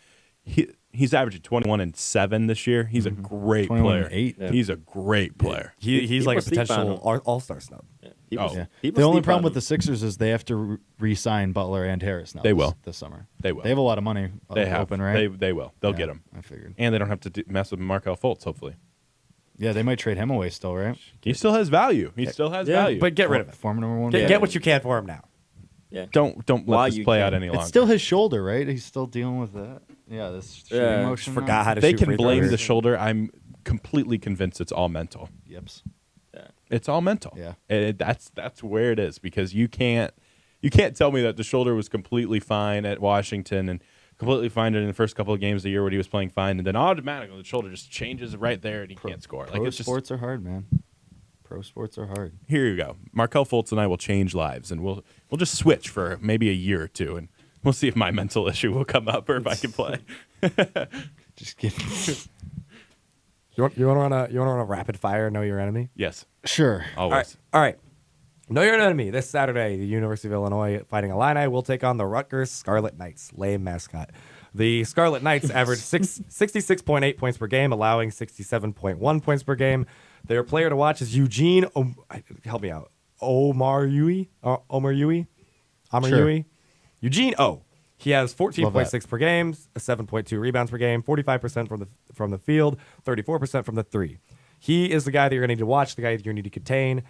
[SPEAKER 2] he's averaging 21 and 7 this year. He's a great
[SPEAKER 1] 21
[SPEAKER 2] player.
[SPEAKER 1] and 8.
[SPEAKER 4] Yeah.
[SPEAKER 2] He's a great player.
[SPEAKER 3] He's
[SPEAKER 4] People
[SPEAKER 3] like a
[SPEAKER 4] sleep on
[SPEAKER 3] potential
[SPEAKER 4] him.
[SPEAKER 3] all-star snub.
[SPEAKER 4] Yeah.
[SPEAKER 1] Yeah.
[SPEAKER 4] People
[SPEAKER 1] The only
[SPEAKER 4] sleep
[SPEAKER 1] problem
[SPEAKER 4] on
[SPEAKER 1] with
[SPEAKER 4] him.
[SPEAKER 1] the Sixers is they have to re-sign Butler and Harris now.
[SPEAKER 2] They will.
[SPEAKER 1] this summer.
[SPEAKER 2] They will.
[SPEAKER 1] They have a lot of money
[SPEAKER 2] They have.
[SPEAKER 1] open, right?
[SPEAKER 2] They will. They'll
[SPEAKER 1] Yeah,
[SPEAKER 2] get him.
[SPEAKER 1] I figured.
[SPEAKER 2] And they don't have to mess with Markel Fultz, hopefully.
[SPEAKER 1] Yeah, they might trade him away still, right?
[SPEAKER 2] He still has value. He still has
[SPEAKER 4] Yeah,
[SPEAKER 2] value.
[SPEAKER 3] But get rid of it.
[SPEAKER 1] Former number one.
[SPEAKER 3] Get what you can for him now.
[SPEAKER 4] Yeah.
[SPEAKER 2] don't
[SPEAKER 4] While
[SPEAKER 2] let this
[SPEAKER 4] you
[SPEAKER 2] play
[SPEAKER 4] can.
[SPEAKER 2] out any longer.
[SPEAKER 1] It's still his shoulder, right? He's still dealing with that. Yeah, this shooting
[SPEAKER 4] Yeah.
[SPEAKER 1] motion.
[SPEAKER 3] Forgot
[SPEAKER 1] now.
[SPEAKER 3] how to
[SPEAKER 2] they
[SPEAKER 3] shoot
[SPEAKER 2] can
[SPEAKER 3] free
[SPEAKER 2] blame
[SPEAKER 3] throws.
[SPEAKER 2] the shoulder. I'm completely convinced it's all mental.
[SPEAKER 1] Yips.
[SPEAKER 2] It's all mental.
[SPEAKER 1] Yeah.
[SPEAKER 2] That's where it is because you can't tell me that the shoulder was completely fine at Washington and completely fine in the first couple of games of the year when he was playing fine, and then automatically the shoulder just changes right there and he can't score.
[SPEAKER 1] Pro
[SPEAKER 2] It's just,
[SPEAKER 1] sports are hard, man. Pro sports are hard.
[SPEAKER 2] here you go. Markel Fultz and I will change lives, and we'll just switch for maybe a year or two, and we'll see if my mental issue will come up or if I can play.
[SPEAKER 1] Just kidding.
[SPEAKER 3] You want to run a rapid fire? Know your enemy.
[SPEAKER 2] Yes,
[SPEAKER 1] Sure.
[SPEAKER 2] always.
[SPEAKER 3] All right. Know your enemy. This Saturday, the University of Illinois Fighting Illini will take on the Rutgers Scarlet Knights. Lame mascot. The Scarlet Knights average 66.8 points per game, allowing 67.1 points per game. Their player to watch is Eugene. Help me out. Omar Yui.
[SPEAKER 1] Sure.
[SPEAKER 3] Eugene O. He has
[SPEAKER 1] Love
[SPEAKER 3] 14.6 per game, 7.2 rebounds per game, 45% from the field, 34% from the three. He is the guy that you're going to need to watch, the guy that you need to contain.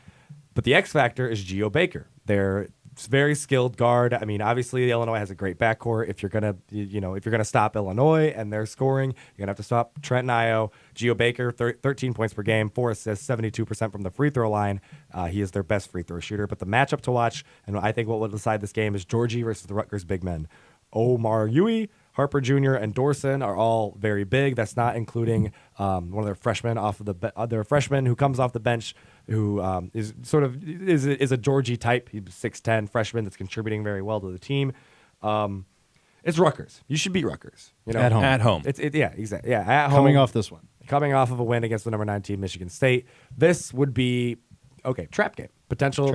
[SPEAKER 3] But the X factor is Geo Baker. They're very skilled guard. I mean, obviously Illinois has a great backcourt. If you're gonna stop Illinois and their scoring, you're gonna have to stop Trent and Io. Geo Baker, 13 points per game, 4 assists, 72% from the free throw line. He is their best free throw shooter. But the matchup to watch, and I think what will decide this game, is Georgie versus the Rutgers big men. Omar Yui, Harper Jr., and Dorson are all very big. That's not including one of their freshmen off of their freshman who comes off the bench, who is a Georgie type. He's 6'10" freshman that's contributing very well to the team. It's Rutgers. You should beat Rutgers.
[SPEAKER 1] At home.
[SPEAKER 2] At home.
[SPEAKER 3] Yeah, exactly. Yeah, at home.
[SPEAKER 1] Coming off this one.
[SPEAKER 3] Coming off of a win against the number 9 team, Michigan State. This would be trap game. Potential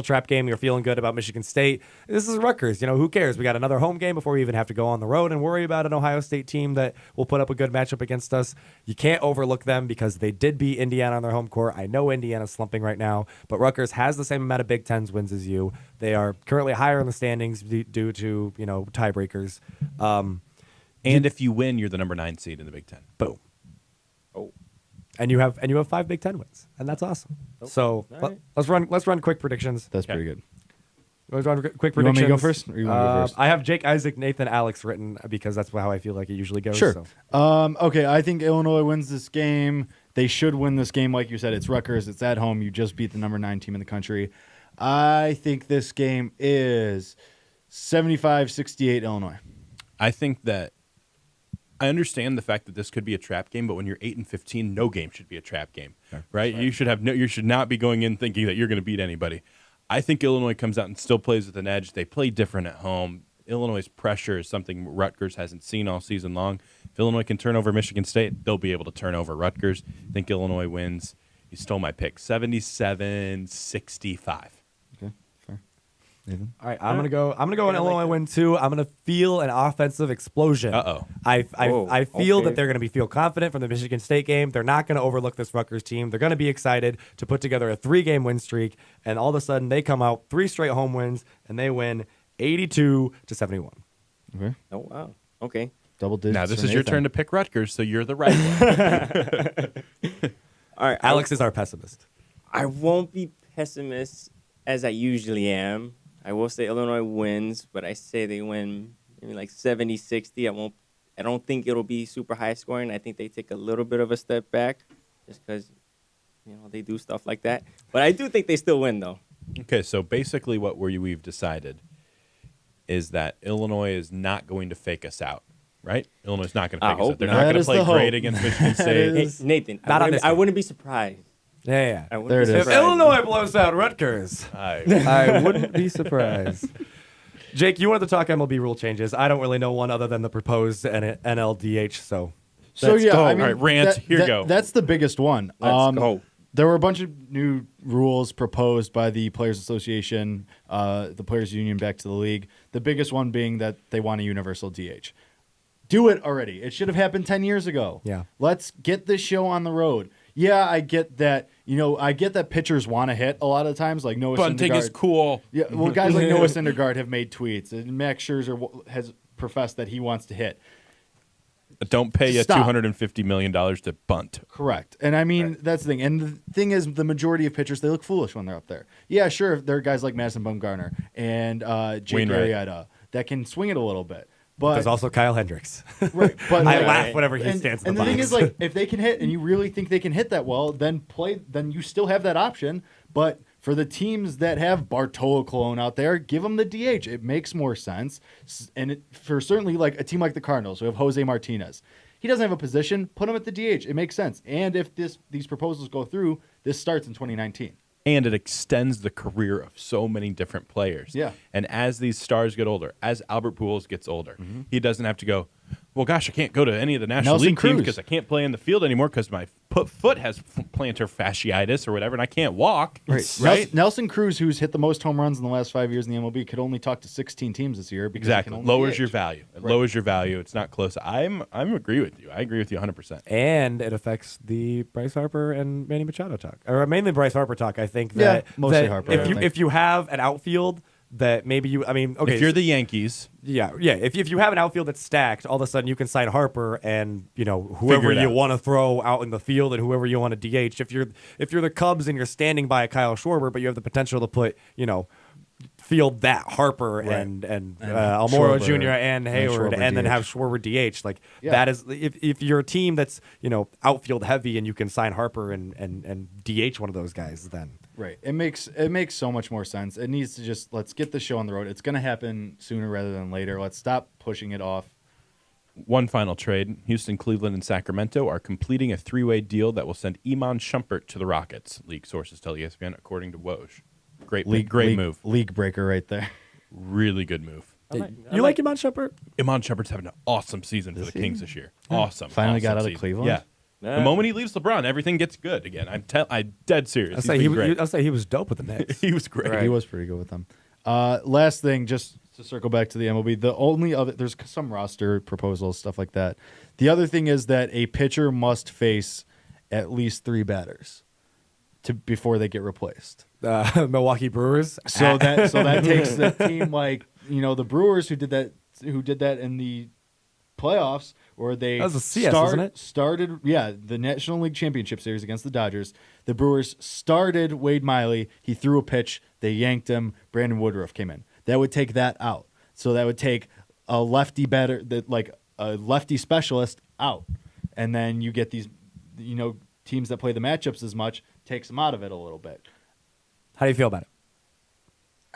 [SPEAKER 3] trap game. You're feeling good about Michigan State. This is Rutgers. Who cares? We got another home game before we even have to go on the road and worry about an Ohio State team that will put up a good matchup against us. You can't overlook them because they did beat Indiana on their home court. I know Indiana's slumping right now, but Rutgers has the same amount of Big Ten's wins as you. They are currently higher in the standings due to tiebreakers.
[SPEAKER 2] And if you win, you're the number 9 seed in the Big Ten.
[SPEAKER 3] Boom.
[SPEAKER 4] Oh.
[SPEAKER 3] And you have 5 Big Ten wins, and that's awesome. So
[SPEAKER 4] All right.
[SPEAKER 3] let's run quick predictions.
[SPEAKER 1] That's
[SPEAKER 2] Okay.
[SPEAKER 1] pretty good.
[SPEAKER 3] Let's run quick
[SPEAKER 1] You want
[SPEAKER 3] predictions.
[SPEAKER 1] me to go first, or you want to go first?
[SPEAKER 3] I have Jake, Isaac, Nathan, Alex written because that's how I feel like it usually goes.
[SPEAKER 1] Sure.
[SPEAKER 3] So.
[SPEAKER 1] Okay, I think Illinois wins this game. They should win this game. Like you said, it's Rutgers. It's at home. You just beat the number 9 team in the country. I think this game is 75-68 Illinois.
[SPEAKER 2] I think that I understand the fact that this could be a trap game, but when you're 8-15, no game should be a trap game, right? You should not be going in thinking that you're going to beat anybody. I think Illinois comes out and still plays with an edge. They play different at home. Illinois' pressure is something Rutgers hasn't seen all season long. If Illinois can turn over Michigan State, they'll be able to turn over Rutgers. I think Illinois wins. You stole my pick, 77-65.
[SPEAKER 1] Okay, fair. Nathan?
[SPEAKER 3] All right, I'm gonna go an Illinois win too. I'm gonna feel an offensive explosion.
[SPEAKER 2] Uh-oh.
[SPEAKER 3] I feel
[SPEAKER 4] okay.
[SPEAKER 3] that they're gonna feel confident from the Michigan State game. They're not gonna overlook this Rutgers team. They're gonna be excited to put together a 3-game win streak, and all of a sudden they come out 3 straight home wins and they win 82-71.
[SPEAKER 1] Okay.
[SPEAKER 4] Oh, wow. Okay.
[SPEAKER 1] Double digits.
[SPEAKER 2] Now this
[SPEAKER 1] for
[SPEAKER 2] is your
[SPEAKER 1] Nathan.
[SPEAKER 2] turn to pick Rutgers, so you're the right one.
[SPEAKER 4] All right.
[SPEAKER 3] Alex is our pessimist.
[SPEAKER 4] I won't be pessimist as I usually am. I will say Illinois wins, but I say they win maybe like 70-60. I don't think it'll be super high scoring. I think they take a little bit of a step back just because, they do stuff like that. But I do think they still win, though.
[SPEAKER 2] Okay, so basically what we've decided is that Illinois is not going to fake us out, right? Illinois is not going to fake us
[SPEAKER 4] hope
[SPEAKER 2] out. They're
[SPEAKER 1] not.
[SPEAKER 2] not going
[SPEAKER 1] That
[SPEAKER 2] to
[SPEAKER 1] is
[SPEAKER 2] play
[SPEAKER 1] the
[SPEAKER 2] great
[SPEAKER 1] hope.
[SPEAKER 2] against Michigan
[SPEAKER 1] That
[SPEAKER 2] State.
[SPEAKER 1] is-
[SPEAKER 4] Hey, Nathan,
[SPEAKER 3] Not on this
[SPEAKER 4] I
[SPEAKER 3] game.
[SPEAKER 4] wouldn't be surprised.
[SPEAKER 3] Yeah.
[SPEAKER 4] I wouldn't
[SPEAKER 1] There
[SPEAKER 4] be
[SPEAKER 1] it is.
[SPEAKER 3] If
[SPEAKER 4] surprised.
[SPEAKER 3] Illinois blows out Rutgers,
[SPEAKER 2] Aye.
[SPEAKER 3] I wouldn't be surprised. Jake, you wanted to talk MLB rule changes. I don't really know one other than the proposed NLDH. So
[SPEAKER 1] So yeah,
[SPEAKER 2] go.
[SPEAKER 1] I mean,
[SPEAKER 2] All right, rant, here you go.
[SPEAKER 1] That's the biggest one.
[SPEAKER 4] Let's go.
[SPEAKER 1] There were a bunch of new rules proposed by the Players Association, the Players Union back to the league. The biggest one being that they want a universal DH. Do it already. It should have happened 10 years ago.
[SPEAKER 3] Yeah.
[SPEAKER 1] Let's get this show on the road. Yeah, I get that. I get that pitchers want to hit a lot of times, like Noah
[SPEAKER 2] Bunting
[SPEAKER 1] Syndergaard.
[SPEAKER 2] is cool.
[SPEAKER 1] Yeah, well, guys like Noah Syndergaard have made tweets, and Max Scherzer has professed that he wants to hit.
[SPEAKER 2] Don't pay you
[SPEAKER 1] Stop.
[SPEAKER 2] $250 million to bunt.
[SPEAKER 1] Correct. And I mean, that's the thing. And the thing is, the majority of pitchers, they look foolish when they're up there. Yeah, sure, there are guys like Madison Bumgarner and Jake
[SPEAKER 2] Wainwright.
[SPEAKER 1] Arrieta that can swing it a little bit. But
[SPEAKER 3] there's also Kyle Hendricks.
[SPEAKER 1] right, but
[SPEAKER 3] I
[SPEAKER 1] like,
[SPEAKER 3] laugh whenever he stands in
[SPEAKER 1] and
[SPEAKER 3] the
[SPEAKER 1] the thing
[SPEAKER 3] box.
[SPEAKER 1] is, like, if they can hit and you really think they can hit that well, then you still have that option. But for the teams that have Bartolo Colon out there, give them the DH. It makes more sense. And for certainly like a team like the Cardinals, who have Jose Martinez, he doesn't have a position. Put him at the DH. It makes sense. And if these proposals go through, this starts in 2019.
[SPEAKER 2] And it extends the career of so many different players.
[SPEAKER 1] Yeah.
[SPEAKER 2] And as these stars get older, as Albert Pujols gets older, he doesn't have to go, well, gosh, I can't go to any of the National
[SPEAKER 1] Nelson
[SPEAKER 2] League teams
[SPEAKER 1] Cruz.
[SPEAKER 2] because I can't play in the field anymore because my foot has plantar fasciitis or whatever, and I can't walk. Right?
[SPEAKER 1] Nelson Cruz, who's hit the most home runs in the last 5 years in the MLB, could only talk to 16 teams this year because he
[SPEAKER 2] Exactly.
[SPEAKER 1] can only
[SPEAKER 2] Lowers
[SPEAKER 1] DH.
[SPEAKER 2] your value. It
[SPEAKER 1] Right.
[SPEAKER 2] lowers your value. It's not close. I'm agree with you. I agree with you 100%.
[SPEAKER 3] And it affects the Bryce Harper and Manny Machado talk, or mainly Bryce Harper talk. I think
[SPEAKER 1] Yeah,
[SPEAKER 3] that
[SPEAKER 1] mostly
[SPEAKER 3] that
[SPEAKER 1] Harper, I think.
[SPEAKER 3] if you have an outfield that maybe okay,
[SPEAKER 2] If you're the Yankees,
[SPEAKER 3] yeah. If you have an outfield that's stacked, all of a sudden you can sign Harper and whoever
[SPEAKER 2] Figure it
[SPEAKER 3] you
[SPEAKER 2] out.
[SPEAKER 3] want to throw out in the field and whoever you want to DH. If you're the Cubs and you're standing by a Kyle Schwarber, but you have the potential to put field that Harper and Almora
[SPEAKER 1] Schwarber,
[SPEAKER 3] Jr. and Hayward
[SPEAKER 1] Schwarber
[SPEAKER 3] and then
[SPEAKER 1] DH.
[SPEAKER 3] have Schwarber DH. Like
[SPEAKER 1] Yeah.
[SPEAKER 3] that is if you're a team that's outfield heavy and you can sign Harper and DH one of those guys, then
[SPEAKER 1] Right. It makes so much more sense. It needs to let's get the show on the road. It's going to happen sooner rather than later. Let's stop pushing it off.
[SPEAKER 2] one final trade. Houston, Cleveland, and Sacramento are completing a three-way deal that will send Iman Shumpert to the Rockets, league sources tell ESPN, according to Woj. Great move.
[SPEAKER 1] League breaker right there.
[SPEAKER 2] Really good move.
[SPEAKER 3] you like Iman Shumpert?
[SPEAKER 2] Iman Shumpert's having an awesome season for the Kings this year. Awesome.
[SPEAKER 1] Finally got
[SPEAKER 2] awesome
[SPEAKER 1] out of
[SPEAKER 2] season.
[SPEAKER 1] Cleveland?
[SPEAKER 2] Yeah. The moment he leaves LeBron, everything gets good again. I'm dead serious.
[SPEAKER 3] I'll say he was dope with the Knicks.
[SPEAKER 2] He was great.
[SPEAKER 4] Right.
[SPEAKER 1] He was pretty good with them. Last thing, just to circle back to the MLB, the only other there's some roster proposals, stuff like that. The other thing is that a pitcher must face at least 3 batters before they get replaced.
[SPEAKER 3] Milwaukee Brewers.
[SPEAKER 1] So that takes the team like the Brewers who did that in the playoffs, or they
[SPEAKER 3] That was a CS, wasn't it?
[SPEAKER 1] started the National League Championship Series against the Dodgers. The Brewers started Wade Miley. He threw a pitch. They yanked him. Brandon Woodruff came in. That would take that out. So that would take a lefty batter, a lefty specialist out, and then you get these, teams that play the matchups as much, takes them out of it a little bit.
[SPEAKER 3] How do you feel about it?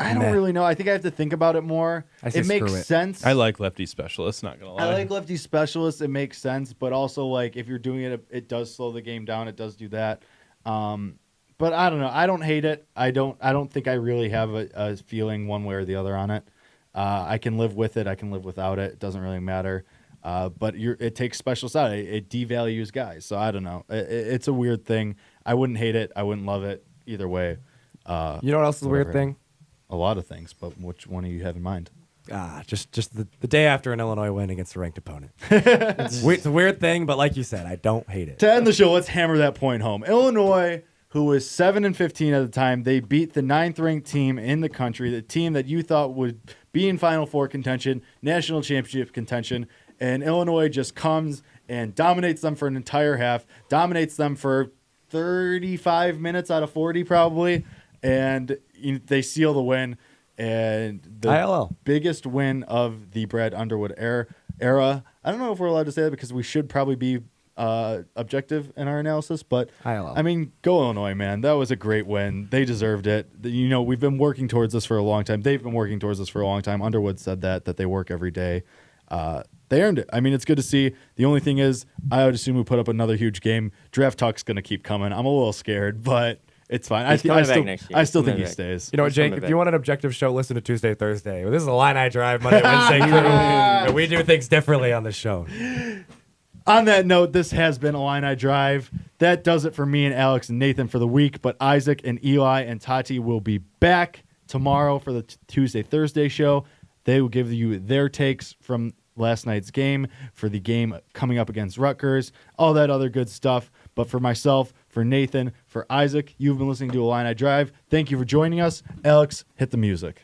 [SPEAKER 1] I don't
[SPEAKER 3] Meh.
[SPEAKER 1] really know. I think I have to think about it more.
[SPEAKER 3] I say
[SPEAKER 1] It makes
[SPEAKER 3] screw it.
[SPEAKER 1] sense.
[SPEAKER 2] I like lefty specialists, not going to lie.
[SPEAKER 1] I like lefty specialists. It makes sense, but also like if you're doing it, it does slow the game down. It does do that. But I don't know. I don't hate it. I don't think I really have a feeling one way or the other on it. I can live with it. I can live without it. It doesn't really matter. But it takes specialists out. It devalues guys. So I don't know. It's a weird thing. I wouldn't hate it. I wouldn't love it either way.
[SPEAKER 3] You know what else is a weird
[SPEAKER 1] whatever.
[SPEAKER 3] thing?
[SPEAKER 1] A lot of things, but which one do you have in mind?
[SPEAKER 3] Just the day after an Illinois win against a ranked opponent. It's a weird thing, but like you said, I don't hate it.
[SPEAKER 1] To end the show, let's hammer that point home. Illinois, who was 7-15 at the time, they beat the 9th-ranked team in the country, the team that you thought would be in Final Four contention, national championship contention, and Illinois just comes and dominates them for an entire half, dominates them for 35 minutes out of 40 probably, and they seal the win. And the
[SPEAKER 3] ILL.
[SPEAKER 1] biggest win of the Brad Underwood era. I don't know if we're allowed to say that because we should probably be objective in our analysis, but
[SPEAKER 3] ILL.
[SPEAKER 1] I mean, go Illinois, man. That was a great win. They deserved it. We've been working towards this for a long time. They've been working towards this for a long time. Underwood said that they work every day. They earned it. I mean, it's good to see. The only thing is, I would assume we put up another huge game. Draft talk's going to keep coming. I'm a little scared, but It's fine.
[SPEAKER 4] He's coming back next year.
[SPEAKER 1] I still
[SPEAKER 4] He's
[SPEAKER 1] think he
[SPEAKER 4] coming back.
[SPEAKER 1] stays.
[SPEAKER 3] You know what,
[SPEAKER 4] He's
[SPEAKER 3] Jake?
[SPEAKER 4] coming
[SPEAKER 3] If
[SPEAKER 4] back.
[SPEAKER 3] you want an objective show, listen to Tuesday, Thursday. This is a Illini Drive, Monday, Wednesday crew, and we do things differently on the show.
[SPEAKER 1] On that note, this has been Illini Drive. That does it for me and Alex and Nathan for the week, but Isaac and Eli and Tati will be back tomorrow for the Tuesday, Thursday show. They will give you their takes from last night's game, for the game coming up against Rutgers, all that other good stuff. But for myself, for Nathan, for Isaac, you've been listening to Illini Drive. Thank you for joining us. Alex, hit the music.